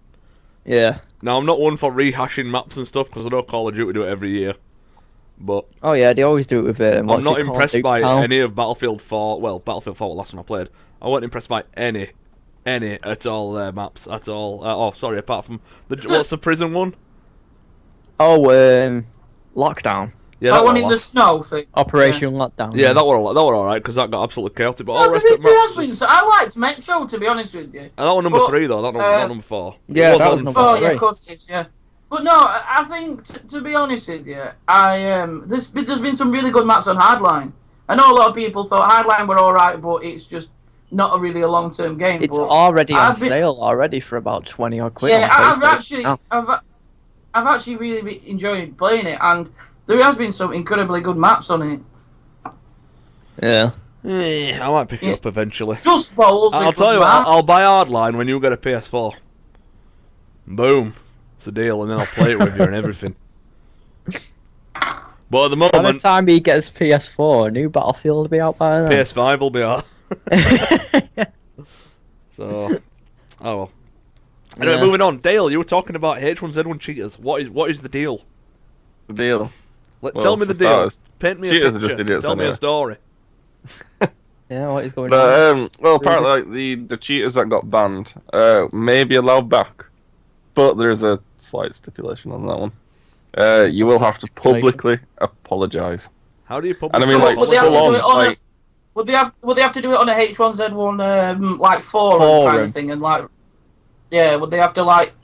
Yeah. Now I'm not one for rehashing maps and stuff because I know Call of Duty do it every year, but Oh yeah, they always do it with it. I'm not impressed by any of Battlefield 4. Well, Battlefield 4 was the last one I played. I wasn't impressed by any at all maps at all. Sorry, apart from what's the prison one? Oh, Lockdown. Yeah, that one were in the last. snow thing. Operation Lockdown. Yeah, that were alright because that got absolutely chaotic. But all Well, the there rest of there has maps been. was- So I liked Metro, to be honest with you. And that was number But, 3 though, not number 4. Yeah, It that was on number Oh, four. yeah, three. of course it is, yeah. But no, I think, to be honest with you, there's been some really good maps on Hardline. I know a lot of people thought Hardline were alright, but it's just not a long-term game. It's but already on I've been- sale already for about 20 odd quid. Yeah, on I've PlayStation actually, now. I've actually really enjoyed playing it, and there has been some incredibly good maps on it. Yeah. I might pick it up eventually. Just Bowls. I'll tell you what, I'll buy Hardline when you get a PS4. Boom. It's a deal, and then I'll play it with you and everything. But at the By the moment, time he gets PS4, a new Battlefield will be out by then. PS5 will be out. So, oh well. Anyway, Yeah. moving on. Dale, you were talking about H1Z1 cheaters. What is the deal? The deal. Well, Tell me the for deal. starters, Paint me a cheaters are picture. just idiots Tell me a anyway. story. Yeah, what is going on? But well, apparently, like the cheaters that got banned, may be allowed back, but there is a slight stipulation on that one. You will the have to stipulation? publicly apologise. How do you publish? And I mean, like, would they have to full do on, it on like, would they have to do it on a H1Z1 like forum kind Forum. of thing, and like, yeah, would they have to like,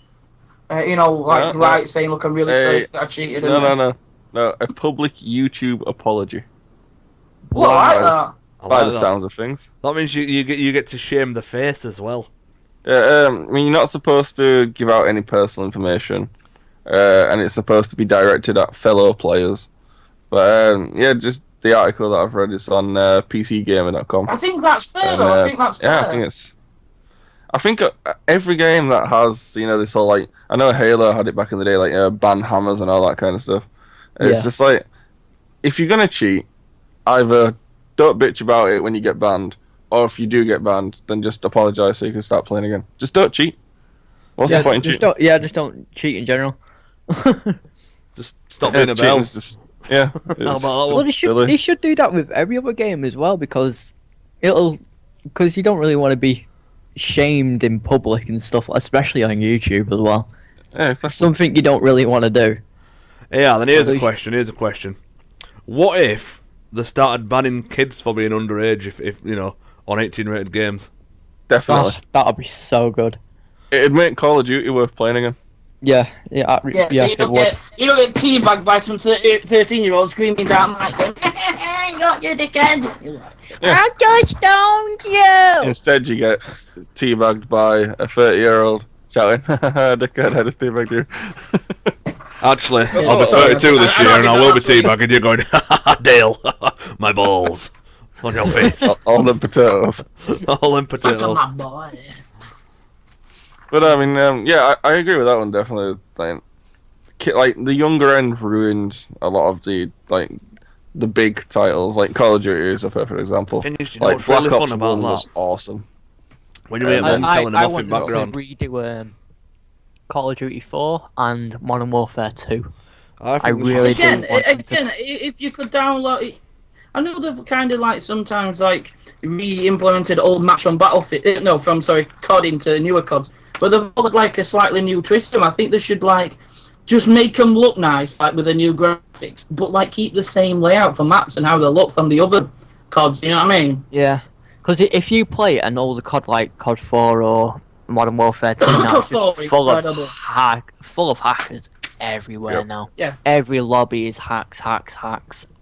No, write saying, look, I'm really sorry that I cheated. no, a public YouTube apology. Well, I like Wow. that. I By like the that. sounds of things. That means you get to shame the face as well. I mean, you're not supposed to give out any personal information, and it's supposed to be directed at fellow players. But yeah, just the article that I've read is on PCGamer.com. I think that's fair, And, though. I think that's fair. yeah, I think every game that has this whole like I know Halo had it back in the day, like ban hammers and all that kind of stuff. It's Yeah. just like if you're gonna cheat, either don't bitch about it when you get banned, or if you do get banned, then just apologise so you can start playing again. Just don't cheat. What's the point in cheating? Just don't cheat in general. Just stop being a bell. cheating's just yeah. How about that it's one? Well, silly. they should do that with every other game as well because you don't really want to be shamed in public and stuff, especially on YouTube as well. Yeah, if That's something you don't really want to do. Yeah, then here's So a you- question. Here's a question. What if they started banning kids for being underage? If on 18 rated games. definitely. Oh, that'd be so good. It'd make Call of Duty worth playing again. Yeah, So you it don't would. get teabagged by some 13-year-old screaming down like, "Got you, dickhead!" I just stoned you. Instead, you get teabagged by a 30-year-old shouting, "Dickhead, I just teabagged you." Actually, Oh, I'll be sorry. 32 this I year, don't and I think will be that's what teabagging you going, Dale, my balls on your face, All the potatoes. all in Suck potato. my boy. But I mean, yeah, I agree with that one definitely. Like the younger end ruined a lot of the big titles. Like Call of Duty is a perfect example. Finished, you know Like what's Black really Ops fun about 1 was that? awesome. When you hear I- mum I, telling I them off in want them background. to redo Call of Duty 4 and Modern Warfare 2. I I think they should- really Again, do want them to. if you could download it, I know they've kind of like sometimes like re-implemented old maps from Battlefield. No, from COD into newer CODs, but they've got like a slightly new twist to them. I think they should like just make them look nice, like with the new graphics, but like keep the same layout for maps and how they look from the other CODs. You know what I mean? Yeah, because if you play an older COD like COD 4 or Modern Warfare 2 now, COD it's just 4 is full incredible. of hackers everywhere Yep. now. Yeah. Every lobby is hacks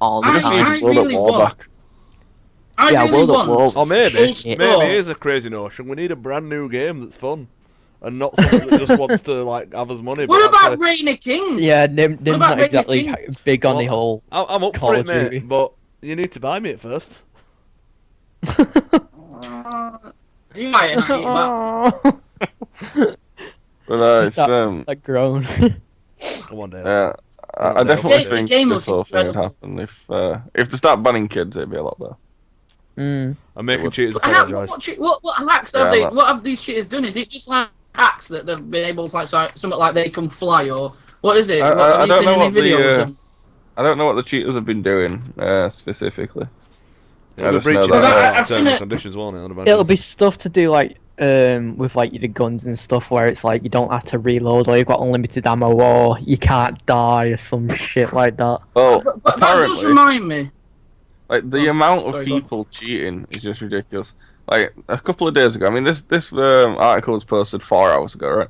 all the I- Just need time. I World really at War want- back. I Yeah, really World at want. War. Or maybe, full maybe store. here's a crazy notion. We need a brand new game that's fun, and not something that just wants to like have us money. What but about actually, Reign of Kings? Yeah, Nim's about not Reign of exactly Kings? big on the Well, whole. I'm up Call for of it, mate. Duty. But you need to buy me it first. You might not, but But it's That groan. Come on, Dale. yeah. I The definitely game- think the game this was whole thing would incredible. happen if they start banning kids, it'd be a lot better. Mm. I'm making cheaters How- apologise. what hacks Yeah, have they? that- What have these shitters done? Is it just like hacks that they've been able to like something like they can fly or what is it? I- What, I have you don't seen know any what the, videos? I don't know what the cheaters have been doing specifically. It'll I be just know breaching that- terms I've seen and it- conditions, won't it? I'd imagine. It'll be stuff to do like with like the guns and stuff where it's like you don't have to reload or you've got unlimited ammo or you can't die or some shit like that. Well, But that does apparently, remind me. like the amount of sorry, go on. people cheating is just ridiculous. Like a couple of days ago, I mean, this article was posted 4 hours ago, right?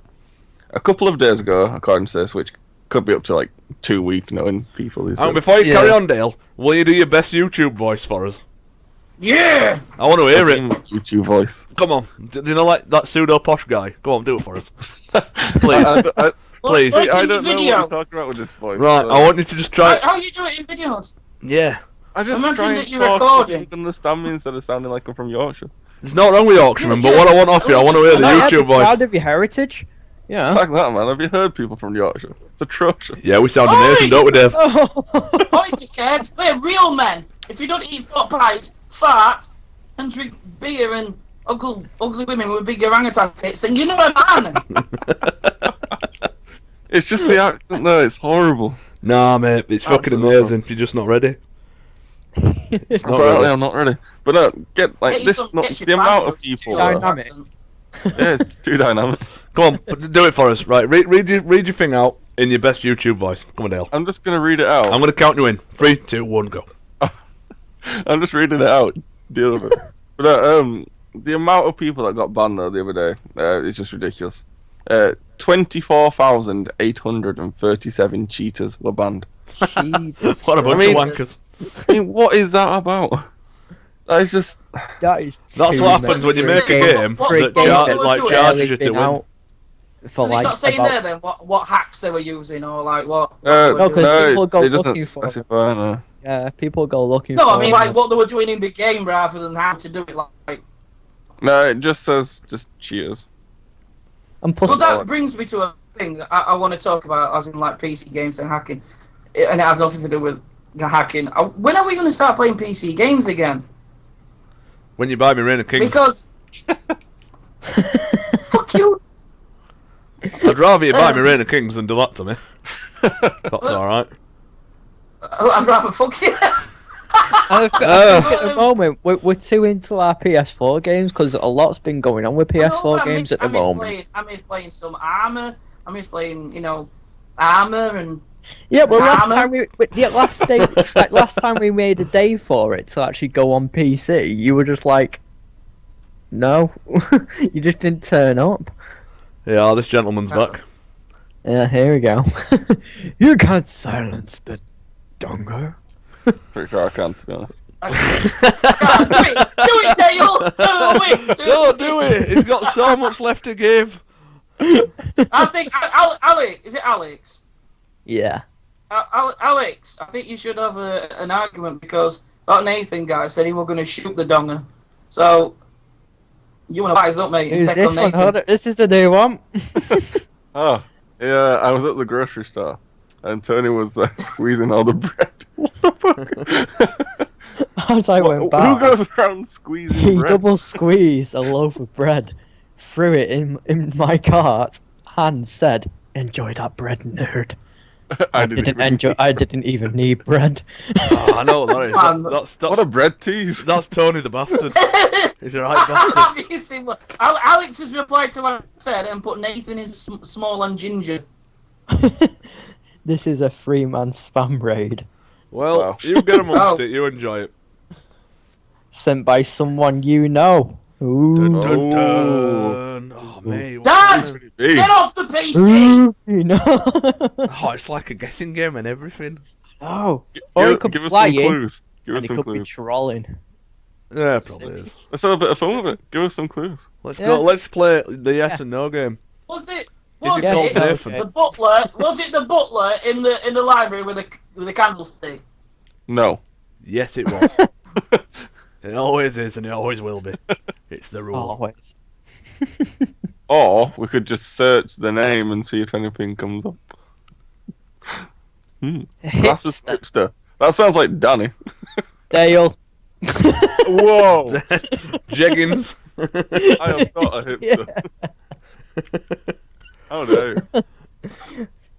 A couple of days ago, according to this, which could be up to like 2 weeks, knowing people. These And days. before you Yeah. carry on, Dale, will you do your best YouTube voice for us? Yeah. I want to hear it. YouTube voice. Come on. Do you know like that pseudo posh guy? Go on, do it for us. Please. Please. Like I in don't know what video. you're talking about with this voice. Right, so- I want you to just try. How you do it in videos? Yeah. I just Imagine try that and you're talk recording. so you can understand me instead of sounding like I'm from Yorkshire. There's not wrong with Yorkshireman, but what I want off you, I want to hear the No, yeah, be YouTube voice. proud of your heritage. Yeah. It's like that, man. Have you heard people from Yorkshire? It's atrocious. Yeah, we sound Oi! amazing, don't we, Dave? Oi, dickheads! We're real men. If you don't eat pot pies, fart, and drink beer and ugly women with big orangutan tits, then you're not a man. It's just the accent though. It's horrible. Nah, mate, it's fucking Absolutely. amazing. You're just not ready. It's not Apparently, really. I'm not ready. But no, get like Get you this. some- Not, get your the amount family of to people. your Dynamic. accent. Yeah, it's too dynamic. Come on, do it for us. Right, read your thing out in your best YouTube voice. Come on, Dale. I'm just gonna read it out. I'm gonna count you in. 3, 2, 1, go. I'm just reading it out. Deal with it. But the amount of people that got banned though the other day is just ridiculous. 24,837 cheaters were banned. Jesus. What a bunch mean- of wankers. I mean, what is that about? That is just. That is That's too what much. happens when you It's make a insane. game What- For a that game that's like barely charges you to been win. out for Is he like not saying about- there then what hacks they were using or like what? No, what they were 'cause doing? people go it doesn't looking for it. specify. No. Yeah, people go looking No, for I mean them. like what they were doing in the game rather than how to do it. Like, No, it just says just cheaters. And plus, well, that brings me to a thing that I want to talk about, as in like PC games and hacking, and it has nothing to do with hacking. When are we going to start playing PC games again? When you buy me Reign of Kings, Because fuck you. I'd rather you buy me Reign of Kings than do that to me. That's alright. I'd rather fuck you. I think at the moment we're too into our PS4 games because a lot's been going on with PS4 games at the moment. I miss playing some Armour. I miss playing, Armour and. Yeah, well, last Drama. time last time we made a day for it to actually go on PC, you were just like, no, you just didn't turn up. Yeah, this gentleman's back. Yeah, here we go. You can't silence the donger. Pretty sure I can, to be honest. Do it, Dale. Do it! He's got so much left to give. I think Alex. Is it Alex? Yeah. Alex, I think you should have an argument because that Nathan guy said he was going to shoot the donger. So, you want to wise up, mate, and Who's take this on one? Nathan. Hold up. This is a new one. Oh, yeah, I was at the grocery store, and Tony was squeezing all the bread. What the fuck? As I went Who back, goes around squeezing he bread? double squeezed a loaf of bread, threw it in my cart, and said, "Enjoy that bread, nerd." I didn't even need bread. Oh, I know what that is. Man. That's What a bread tease! that's Tony the bastard. He's a right bastard. Have you seen what Alex has replied to what I said and put Nathan is small and ginger. This is a 3-man spam raid Well, Wow. you get amongst Oh. it. You enjoy it. sent by someone you know. Ooh. Dun, dun, Oh. dun. Oh, mate. Dad! what's it Hey, Get off the PC! Ooh, you know. gonna- Oh, it's like a guessing game and everything. Oh. Or he could give be us some lying, clues. Give and us he some could be clues. trolling. Yeah, probably is. Let's have a bit of fun with it. Give us some clues. Let's Yeah. go. Let's play the yes Yeah. and no game. Was it? Is Was it Yes, called it no. Nathan? Okay. the butler? Was it the butler in the library with a candlestick? No. Yes, it was. It always is, and it always will be. It's the rule. Always. Or we could just search the name and see if anything comes up. Glasses Hipster. hipster. That sounds like Danny. Dale. Whoa! Jeggings. I am not a hipster. How dare you?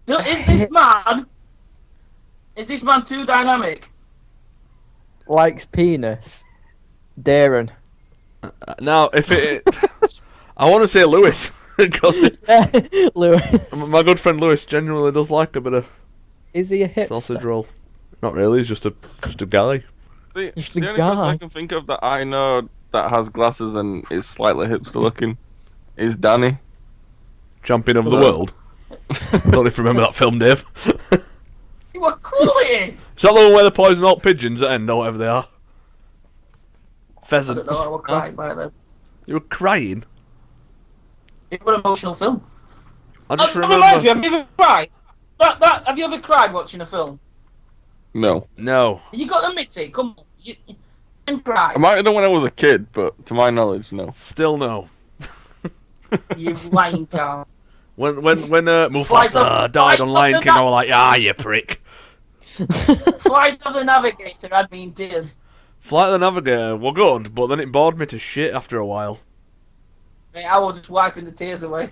Is this man? Is this man too dynamic? Likes penis. Darren. Now, if it, I want to say Lewis because Lewis. my good friend Lewis genuinely does like a bit of Is he a hipster? sausage roll. Not really. He's just a guy. The, Just the a only person I guy. can think of that I know that has glasses and is slightly hipster looking is Danny. Champion of the Hello. world. Don't know if you remember that film, Dave. You were quality. Is that the one where they poison all pigeons at end or whatever they are? I Pheasants. don't know. I was crying by then. You were crying. It was an emotional film. I just That reminds me. remember. Have you ever cried? Have you ever cried watching a film? No. No. You got to admit it. Come on. You can cry. I might have done when I was a kid, but to my knowledge, no. Still no. You lying cow. When Flight Mufasa of- died flight on of Lion the King, I was like, ah, you prick. Flight of the Navigator had me in tears. Flight of the Navigator were good, but then it bored me to shit after a while. Mate, I was just wiping the tears away.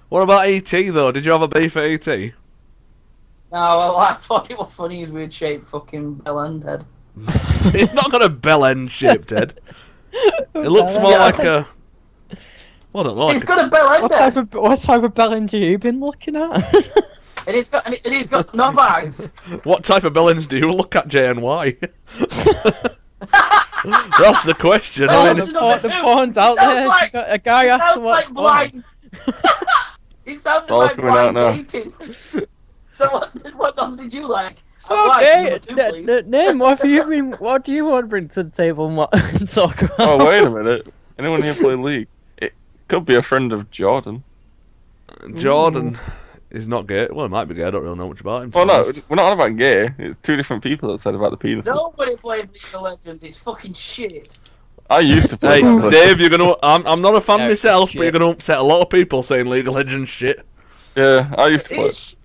What about E.T. though? Did you have a beef at E.T.? No, well, I thought it was funny his weird shaped fucking bell end head. It's not got a bell end shaped head. It looks more Yeah. like a. Well, I don't know. It's got a bell end What head. type of bellend have you been looking at? And it's got no eyes. What type of bellends do you look at, JNY? That's the question. Oh, I the, mean, it's- the porn's out sounds there. like- A guy It asked sounds him like what blind. It sounded all like coming out blind now. dating. So what else did you like? So, I'd okay, like number two, please. name, what do you want to bring to the table and what talk about? Oh, wait a minute. Anyone here play League? It could be a friend of Jordan. Jordan is not gay. Well, he might be gay. I don't really know much about him. to Oh, be no, honest. we're not on about gay. It's two different people that said about the penis. Nobody plays League of Legends. It's fucking shit. I used to play Hey, that. Dave, you're gonna. I'm not a fan Yeah, myself, shit. but you're gonna upset a lot of people saying League of Legends shit. Yeah, I used to play. It's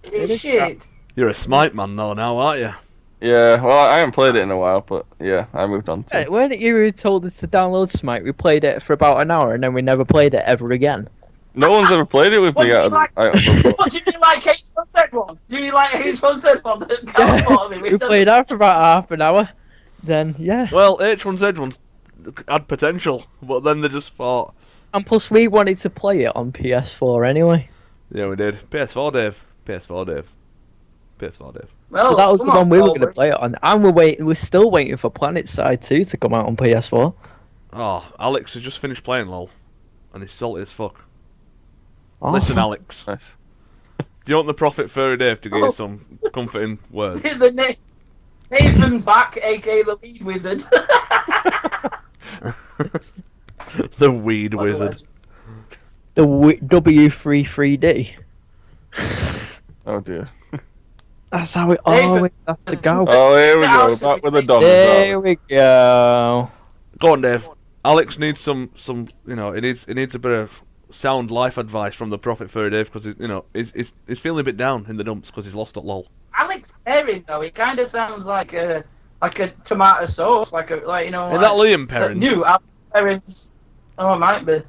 is shit. You're a Smite man though now, aren't you? Yeah, well, I haven't played it in a while, but yeah, I moved on to Hey, weren't it you who told us to download Smite? We played it for about an hour and then we never played it ever again. No one's ever played it with What me do you out of like? out of the- What do you like H1Z1? Do you like H1Z1? That can't afford me. We played that for about half an hour. Then, yeah. Well, H1Z1's had potential, but then they just thought, And plus, we wanted to play it on PS4 anyway. yeah, we did. PS4, Dave. PS4, Dave. PS4, Dave. Well, So that was the come one we were going to Colbert. play it on. And we're still waiting for Planetside 2 to come out on PS4. Oh, Alex has just finished playing LOL, and he's salty as fuck. Awesome. Listen, Alex. Nice. Do you want the Prophet Furry Dave to give you Oh. some comforting words? The Nathan's back, aka the lead wizard. The Weed Wizard. The W33D. Oh dear. That's how it David- always has to go. Oh, here we To go. Alex, Back we with the take- dog. There we go. Go on, Dave. Alex needs some, you know, he needs a bit of sound life advice from the Prophet Furry Dave because you know he's feeling a bit down in the dumps because he's lost at LOL. Alex Perrin though, it kind of sounds like a tomato sauce, like you know. Is like, that Liam Perrins? New Alex Perrin's. Oh, it might be.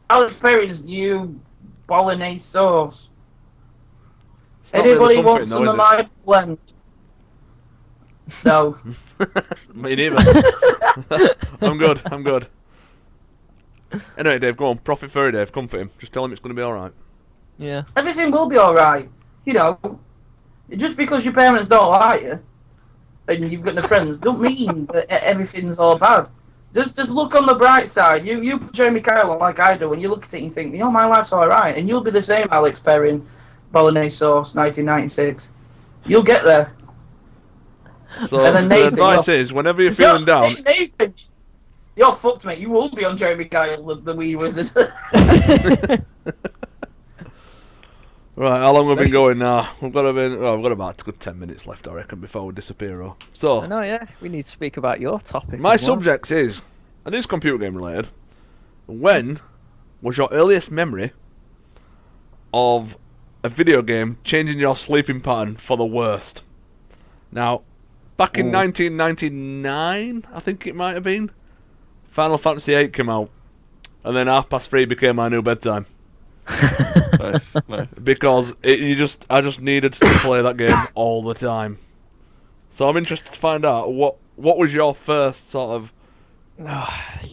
Alex Perrin's new bolognese sauce. It's not really Anybody want comforting, some though, of my blend? No. Me neither. I'm good. Anyway, Dave, go on. Prophet Furry Dave, comfort him. Just tell him it's going to be alright. Yeah. Everything will be alright. You know, just because your parents don't like you and you've got no friends, don't mean that everything's all bad. Just look on the bright side. You put Jamie Kyle on like I do, and you look at it and you think, you know, my life's alright, and you'll be the same, Alex Perrin, bolognese sauce, 1996. You'll get there. So And then the Nathan, advice you're- is, whenever you're feeling down, Nathan, you're fucked, mate. You won't be on Jeremy Kyle, the wee wizard. right? How long have we been going now? We've got about a good 10 minutes left, I reckon, before we disappear. I So know, yeah. We need to speak about your topic. my as well. subject is, and it's computer game related. When was your earliest memory of a video game changing your sleeping pattern for the worst? Now, back in 1999, I think it might have been, Final Fantasy VIII came out, and then 3:30 became my new bedtime Nice, nice. because I just needed to play that game all the time. So I'm interested to find out what was your first sort of.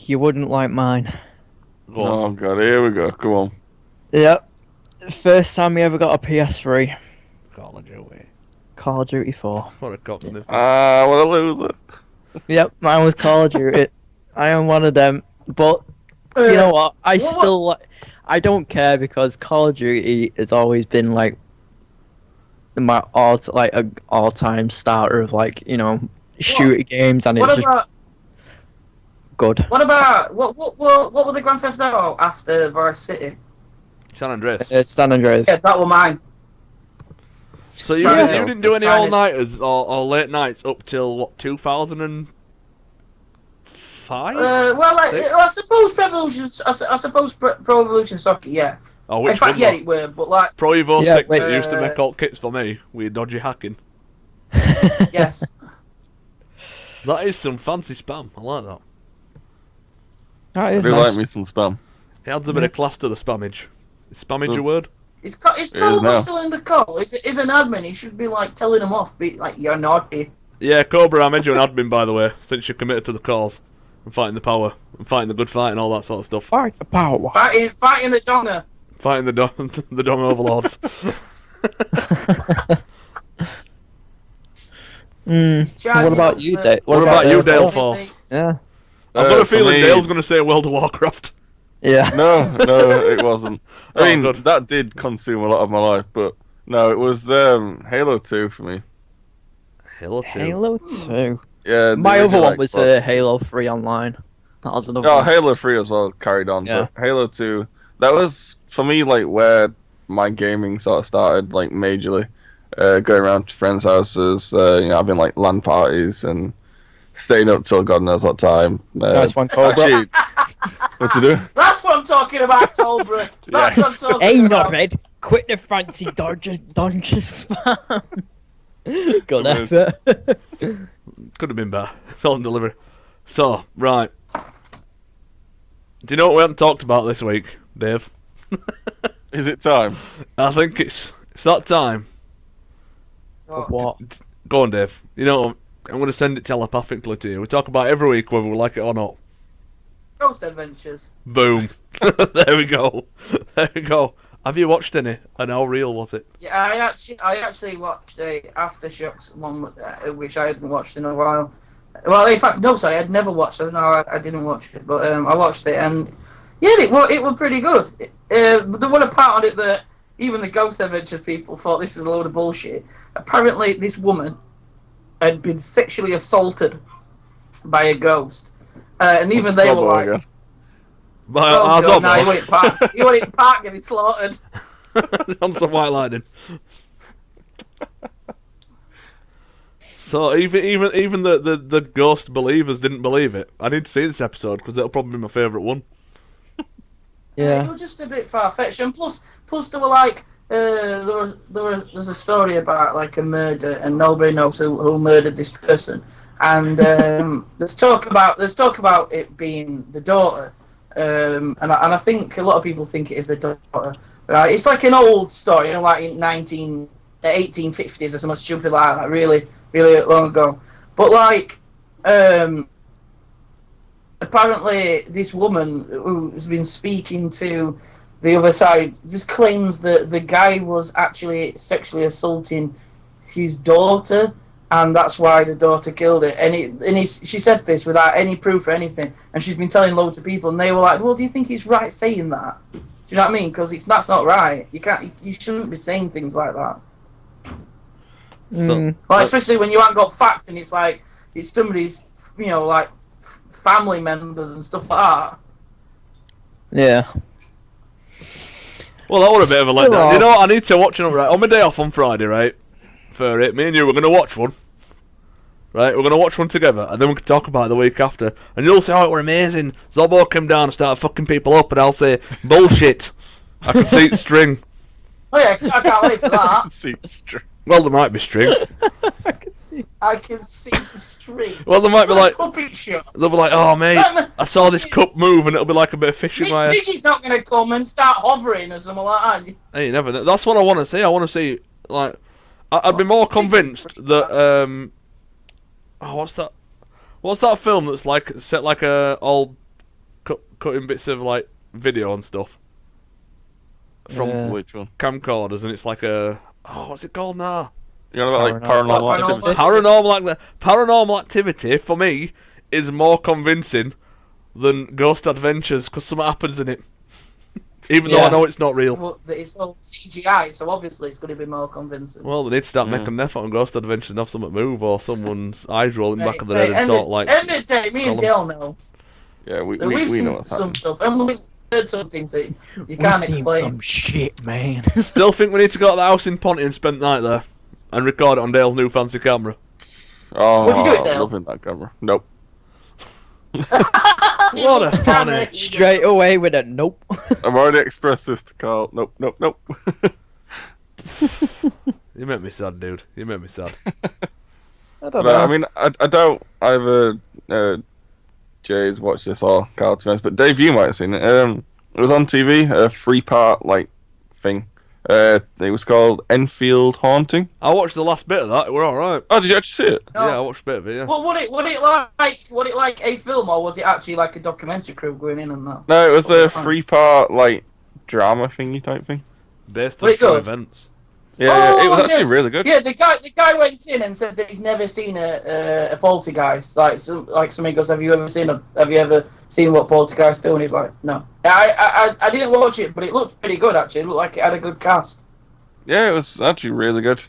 You wouldn't like mine. Go on. Oh god, here we go. Come on. Yep. First time we ever got a PS3. Call of Duty. Call of Duty 4. What a cognitive. Ah, what a loser. Yep, mine was Call of Duty. I am one of them. But you know what? I don't care because Call of Duty has always been like my all-time starter of like, you know, shooter games, and it's What just about good. what about what were the Grand Theft Auto after Vice City? San Andreas. It's San Andreas. Yeah, that were mine. So you, Try you it. didn't do any Try it. all-nighters or late nights up till what 2005? I suppose Pro Evolution. I suppose Pro Evolution Soccer. Yeah. Oh, which In fact, one? yeah, though? it were. But like, Pro Evo Yeah, 6 wait. that used to make alt kits for me with dodgy hacking. yes. That is some fancy spam. I like that. That I is do nice. like me some spam. It adds a bit of class to the spammage. Is spammage a Does. word? Is It is Cobra now. still in the call? Is an admin? He should be like telling them off. Be like, you're naughty. Yeah, Cobra, I made you an admin, by the way, since you're committed to the cause and fighting the power and fighting the good fight and all that sort of stuff. Fight the power. Fighting the donger. Fighting the the Dong overlords. He's charging What about up you, the- Dave? What about you, Dale Dale Force? Yeah. I've got a for feeling me- Dale's going to say World of Warcraft. Yeah. No, it wasn't. Oh, I mean, good. that did consume a lot of my life, but no, it was Halo 2 for me. Halo 2. Halo 2. Yeah. the My other original one was Xbox. Halo 3 Online. That was another Oh, one. Halo 3 as well carried on, Yeah. but Halo 2, that was for me like where my gaming sort of started, like majorly. Going around to friends' houses, having like LAN parties and staying up till God knows what time. Nice one, Cobra. Actually, what's he doing? That's what I'm talking about, Cobra. That's what I'm talking Hey, about. Nodred, quit the fancy dodger spam. Good Come on. effort. Could have been better. Fell in delivery. So, right. Do you know what we haven't talked about this week, Dave? Is it time? I think it's that time. What? Go on, Dave. You know, I'm going to send it telepathically to you. We talk about it every week whether we like it or not. Ghost Adventures. Boom. There we go. There we go. Have you watched any? And how real was it? Yeah, I actually watched a Aftershocks one, which I hadn't watched in a while. Well, in fact, no, sorry, I'd never watched it. No, I didn't watch it, but I watched it, and yeah, it was pretty good. There was a part on it that even the Ghost Adventures people thought this is a load of bullshit. Apparently, this woman had been sexually assaulted by a ghost, and even they were like, Again. By "Oh our god, no, Zobbo. you went in park, you went in park getting slaughtered." On some white lightning. So even the ghost believers didn't believe it. I need to see this episode because it'll probably be my favourite one. It Yeah. was just a bit far fetched, and plus they were like, there's a story about like a murder, and nobody knows who murdered this person, and there's talk about it being the daughter, and I think a lot of people think it is the daughter. Right? It's like an old story, like in 1850s or something stupid like that, really long ago. But like, apparently this woman who's been speaking to the other side just claims that the guy was actually sexually assaulting his daughter, and that's why the daughter killed it. She said this without any proof or anything, and she's been telling loads of people, and they were like, "Well, do you think it's right saying that? Do you know what I mean? Because that's not right. You shouldn't be saying things like that. So, Like, especially when you haven't got fact, and it's like it's somebody's, like family members and stuff like that." Yeah. well, that was a bit of a Still letdown. are. You know what? I need to watch it right on my day off on Friday, right? For it, me and you, we're gonna watch one. Right, we're gonna watch one together, and then we can talk about it the week after. And you'll say, "Oh, it were amazing." Zobbo came down and started fucking people up, and I'll say, "Bullshit." I can see it string. Oh yeah, I can't wait for that. Well, there might be string. I can see. I can see the string. Well, there might be like, puppet show. they'll be like, "Oh mate, I saw this cup move," and it'll be like a bit of fishing Miss wire. Piggy's not going to come and start hovering or something like that. Hey, you never know. That's what I want to see. I want to see, like, I'd be more convinced that what's that? What's that film that's like set like all cutting bits of like video and stuff from Which one? camcorders, and it's like what's it called now? You know about like Paranormal paranormal Activity. activity? Paranormal Activity for me is more convincing than Ghost Adventures because something happens in it, even though I Yeah. know it's not real. But it's all CGI, so obviously it's going to be more convincing. Well, they need to start Yeah. making an effort on Ghost Adventures and have something move, or someone's eyes rolling back of their head and end talk like. of the day, me and Dale know. Yeah, we We've know seen what's some happening. stuff, and we've heard some things that you can't explain. shit, man. Still think we need to go to the house in Ponty and spend the night there and record it on Dale's new fancy camera. Oh, What'd you do, Dale? loving that camera. Nope. What a funny. Straight away with a nope. I've already expressed this to Carl. Nope. You make me sad, dude. You make me sad. I don't But, know. I mean, I doubt either Jay's watched this or Carl, to be honest, but Dave, you might have seen it. It was on TV, a 3-part like thing. It was called Enfield Haunting. I watched the last bit of that. We're all right. Oh, did you actually see it? No. Yeah, I watched a bit of it. Yeah. Well, would it like a film, or was it actually like a documentary crew going in and that? No, it was Oh, a fine. 3-part like drama thingy type thing. Based Was on it true good? events. Yeah, it was actually yes. really good. Yeah, the guy went in and said that he's never seen a poltergeist. Like somebody goes, have you ever seen what poltergeists do? And he's like, no. I didn't watch it, but it looked pretty good actually. It looked like it had a good cast. Yeah, it was actually really good.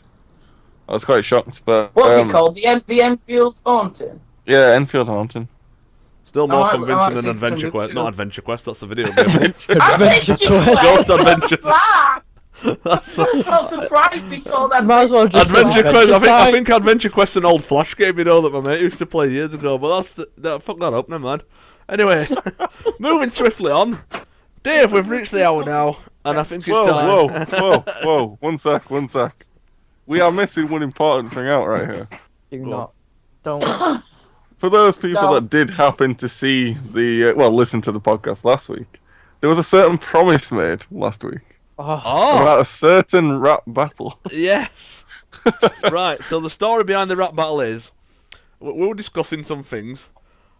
I was quite shocked, but What's it called? The Enfield Haunting. Yeah, Enfield Haunting. Still more I convincing might than see Adventure some Quest. too. Not Adventure Quest. That's the video game. Adventure Quest. Ghost Adventures. Ah! That's I'm not surprised they called that. Might as well just say Adventure Quest. I Adventure think, I Time. think Adventure Quest's an old Flash game, you know, that my mate used to play years ago. But fuck that up. Never mind. Anyway, moving swiftly on. Dave, we've reached the hour now, and I think it's time. Whoa. One sec. We are missing one important thing out right here. Do Go not. Don't. For those people No. that did happen to see listen to the podcast last week, there was a certain promise made last week Oh, Oh, about a certain rap battle. yes. Right, so the story behind the rap battle is we were discussing some things,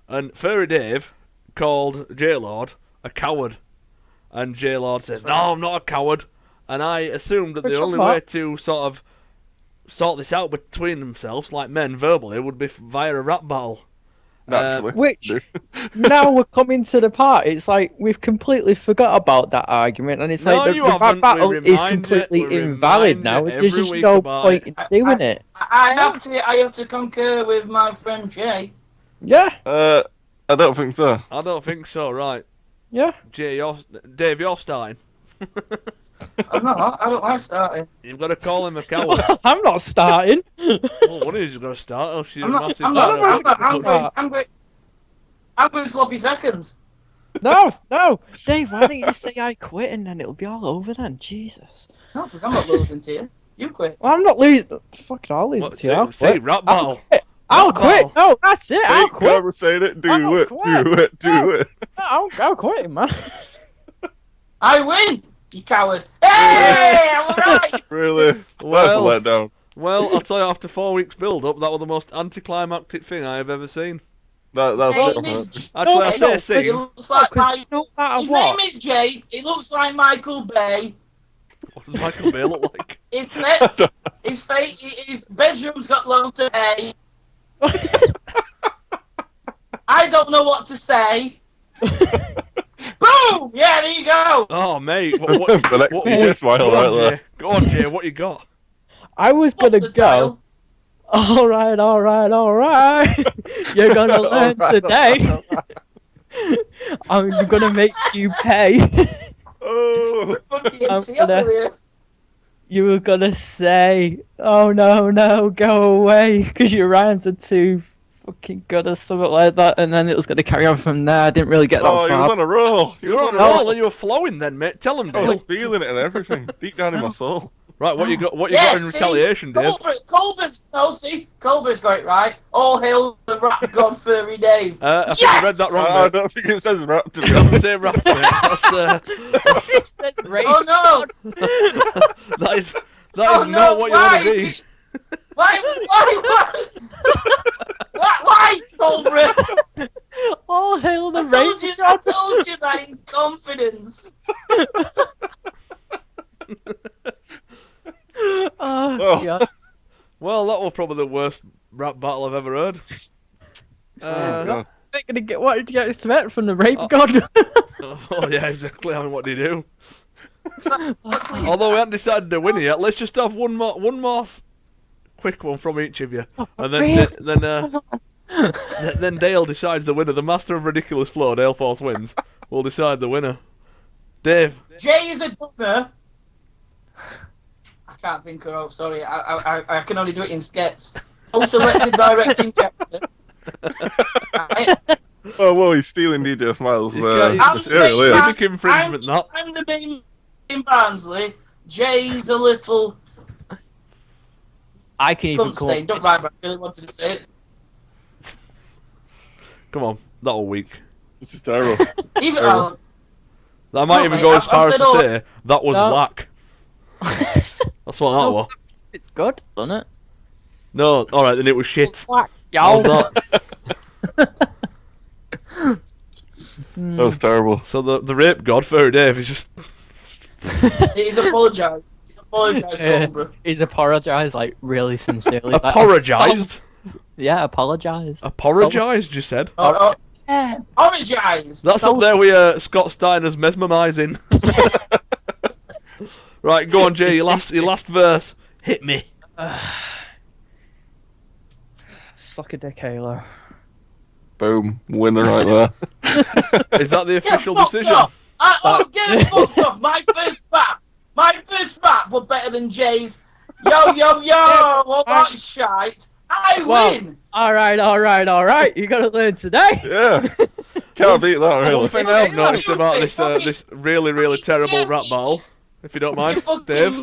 and Furry Dave called J-Lord a coward, and J-Lord says, "No, I'm not a coward," and I assumed that Which the I'm only not. way to sort of sort this out between themselves, like men verbally, would be via a rap battle. Naturally. which now we're coming to the part. It's like we've completely forgot about that argument, and it's No, like you the rap haven't. We battle is remind completely it- we invalid remind now. it There's every just week no about point it. in doing it. I have to concur with my friend Jay. Yeah, I don't think so. I don't think so. Right, yeah. Dave, you're starting. I'm not. I don't like starting. You've got to call him a coward. I'm not starting. Well, one is you've got to start, else you're I'm a not. massive. I'm not. None of us I'm not. are gonna start. I'm going sloppy seconds. No, no, Dave. Why don't you just say I quit and then it'll be all over then? Jesus. No, because I'm not losing to you. You quit. Well, I'm not losing. Fuck it, I'll lose What, it to you. I'll say quit. rap I'll battle. quit. I'll Rap quit. battle. No, that's it. I'll Ain't quit. conversating it. Do I'll it. quit. Do it. Do No. it. No, I'll quit, man. I win. You coward. Hey, I'm right. Really? Well- That's a letdown. Well, I'll tell you, after 4 weeks build-up, that was the most anticlimactic thing I have ever seen. That's His definitely. name is Actually, I Jay. say He sing. looks like Because no matter His what. name is Jay. He looks like Michael Bay. What does Michael Bay look like? His bedroom's got loads of hay. I don't know what to say. Boom! Yeah, there you go. Oh, mate. What, The next DJ smile go right on, there. Jay. Go on, Jay. What you got? I was Flip gonna the go. dial. All right, all right, all right. You're gonna learn Alright, today. I'm gonna make you pay. Oh. Fucking I'm see gonna- over here. You were gonna say, "Oh no, no, go away," because your rhymes are too fucking good or something like that, and then it was gonna carry on from there. I didn't really get that Oh, he was far. on a roll. He You was were on on a a roll. roll and you were flowing then, mate. Tell him, I was Dale. feeling it and everything, deep down in my soul. Right, what you got? What you got in retaliation, Dave? Colbert's got it right. All hail the rap god Furry Dave. I think Yes! you read that wrong, I mate. don't think it says rap to It be doesn't honest. say rap, mate. He said rape. Oh no! That is Oh not no! what you Why? want to be. Why, Colbert? All hail the I rape. told you that in confidence. Oh, yeah. Well, that was probably the worst rap battle I've ever heard. God. Ain't gonna get what did you expect from the rape god? Oh yeah, exactly. I mean, what do you do? Although we haven't decided the winner yet, let's just have one more quick one from each of you, and then Dale decides the winner. The master of ridiculous flow, Dale Force wins. Will decide the winner. Dave. Jay is a dunner. I can't think of. Oh, sorry. I can only do it in skets. Also, selected directing character. Right. Oh, whoa, he's stealing DJ Smiles. can't- I'm material, saying yeah. Music infringement, that. I'm the main in Barnsley. Jay's a little I can even cunt call. stain. Don't mind, but I really wanted to say it. Come on, that'll weak. This is terrible. Even Terrible. I might No, even mate, go I've- as far I've as said to all- say that was No. whack. That's what that No. was. It's good, doesn't it? No, alright, then it was shit. Whack, How's y'all. that? That was terrible. So the rape god, Furry Dave, is just... he's apologised. He's apologised, Yeah. Colbert. He's apologised like really sincerely. He's like, Apologised? Yeah, apologised. Apologised, you said? Yeah. Apologised. That's up there with Scott Steiner's mesmerising. Right, go on, Jay, your last verse. Hit me. Suck a dick, Halo. Boom. Winner right there. Is that the Get official fucked decision? off. Get fucked off. My first rap was better than Jay's. Yo, yo, yo. All that shite. I Well, win. Alright. You gotta learn today. Yeah. Can't beat that, One really. thing I've Yeah, noticed about this really fucking terrible shit. rap battle, if you don't You mind, fucking Dave.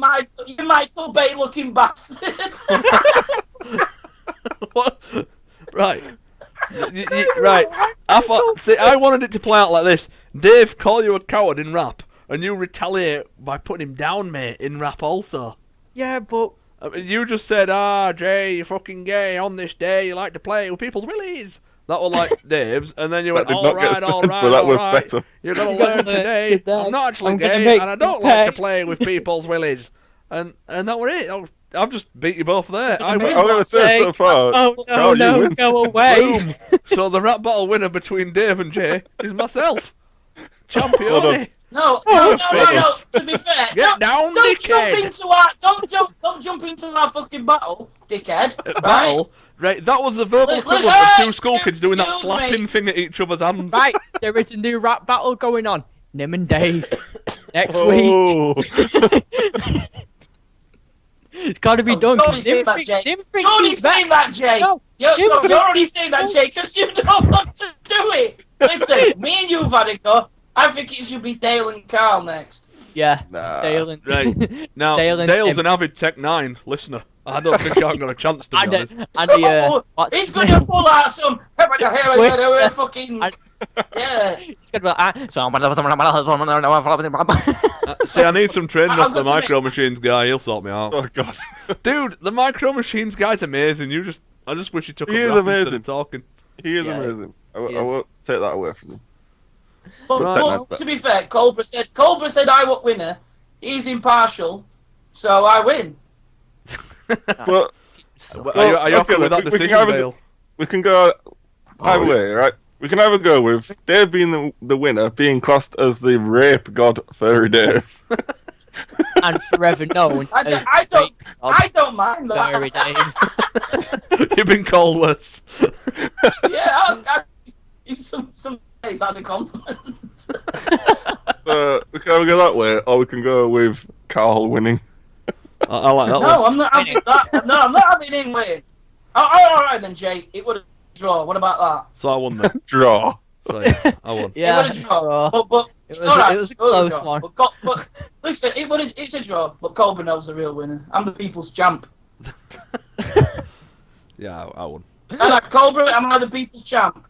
you Michael Bay looking bastard. What? Right. Right. I wanted it to play out like this. Dave call you a coward in rap, and you retaliate by putting him down, mate, in rap also. Yeah, but I mean, you just said, Jay, you're fucking gay. On this day, you like to play with people's willies. That was like Dave's, and then you went, That did not get alright, said, alright, but that was alright. better. You're gonna You gotta learn learn today. today. I'm not actually I'm gonna gay, make and I don't you like to pay." play with people's willies. And that was it. I've just beat you both there. I I'm win. I'm going to say so far. oh no, Carl, you no, win. go away. Boom. So the rap battle winner between Dave and Jay is myself. Hold on. Champion. No. To be fair, Get down, don't jump dickhead. into our don't jump into our fucking battle, dickhead. Right? Battle. Right, that was the verbal Look, equivalent look, of two school kids doing that excuse slapping me. thing at each other's hands. Right, there is a new rap battle going on. Nim and Dave. Next week. Oh. It's got to be Oh, done. you're only saying that, Jay. You're only saying that, Jay. No, You're already saying that, Jay, because you don't want to do it. Listen, me and you've had a go. I think it should be Dale and Carl next. Yeah, Nah. Dale and Right. Now, Dale and Dale's an avid Tech 9 listener. I don't think I've got a chance, to be honest. What's He's his going name? to pull out some. Twister. Fucking. And- Yeah. He's gonna be like, See, I need some training I've off the got to Micro Machines guy. He'll sort me out. Oh god. Dude, the Micro Machines guy's amazing. I just wish he took He a is rap instead amazing. of talking. He is Yeah, amazing. I he is. won't take that away from him. But Right. to be fair, Cobra said I was winner. He's impartial, so I win. Well, Are you okay, okay with that we can decision, have a- Dale? we can go either way, right? We can either go with Dave being the winner, being classed as the rape god Furry Dave. and forever known as I don't mind Furry that. Dave. You've been called worse. Yeah, some days as a compliment. We can either go that way, or we can go with Carl winning. I like that one. No, I'm not having that. No, I'm not having him win. All right then, Jay. It would have draw. What about that? So I won then. Draw. So yeah, I won. Yeah, it would have draw. so, But it was, all right, it was a it was close draw. one. But listen, it's a draw. But Cobra knows the real winner. I'm the people's champ. Yeah, I won. And Cobra, am I the people's champ?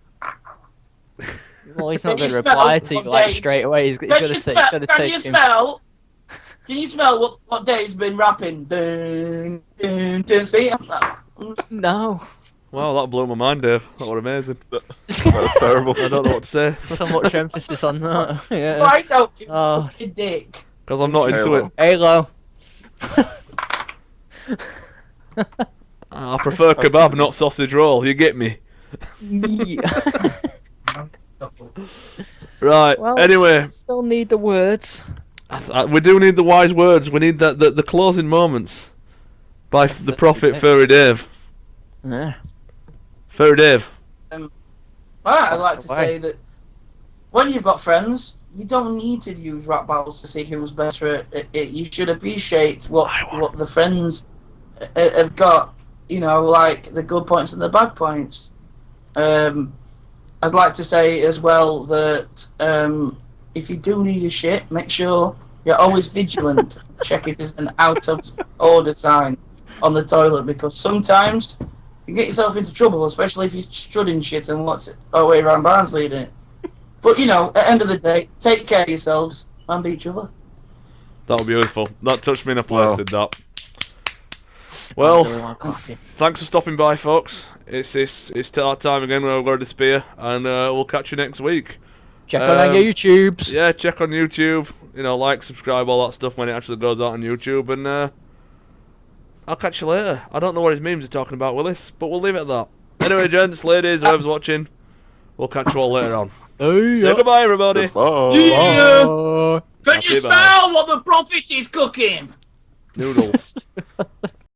Well, he's not Can going you to reply smell to you what like days- straight away. He's going Can to you take. smell? It's going to Can take you him. smell? Can you smell what Dave's been rapping? Dun, dun, dun. See? No, Wow, that blew my mind, Dave. That was amazing. That's terrible. I don't know what to say so much emphasis on that. Yeah. Why don't you Oh. suck a dick? because I'm not into Halo. it. Halo. I prefer kebab, not sausage roll. You get me? Yeah. Right. Well, Anyway, still need the words. we do need the wise words. We need the closing moments by the prophet Furry Dave. Yeah. Furry Dave. Well, I'd like to Why? say that when you've got friends, you don't need to use rap battles to see who's better at it. You should appreciate what the friends have got. You know, like the good points and the bad points. I'd like to say as well that if you do need a shit, make sure you're always vigilant. Check if there's an out of order sign on the toilet, because sometimes you get yourself into trouble, especially if you're strutting shit and what's all the way around Barnsley, innit? But you know, at the end of the day, take care of yourselves and each other. That was beautiful. That touched me in a place, Wow. did that. Well, Coffee. thanks for stopping by, folks. It's our time again where we're going to spear, and we'll catch you next week. Check on our YouTubes. Yeah, check on YouTube. You know, like, subscribe, all that stuff when it actually goes out on YouTube, and I'll catch you later. I don't know what his memes are talking about, Willis, but we'll leave it at that. Anyway, gents, ladies, whoever's watching, we'll catch you all later on. Hey, Say goodbye, everybody. Bye. Yeah. Can Happy you bye. smell what the prophet is cooking? Noodles.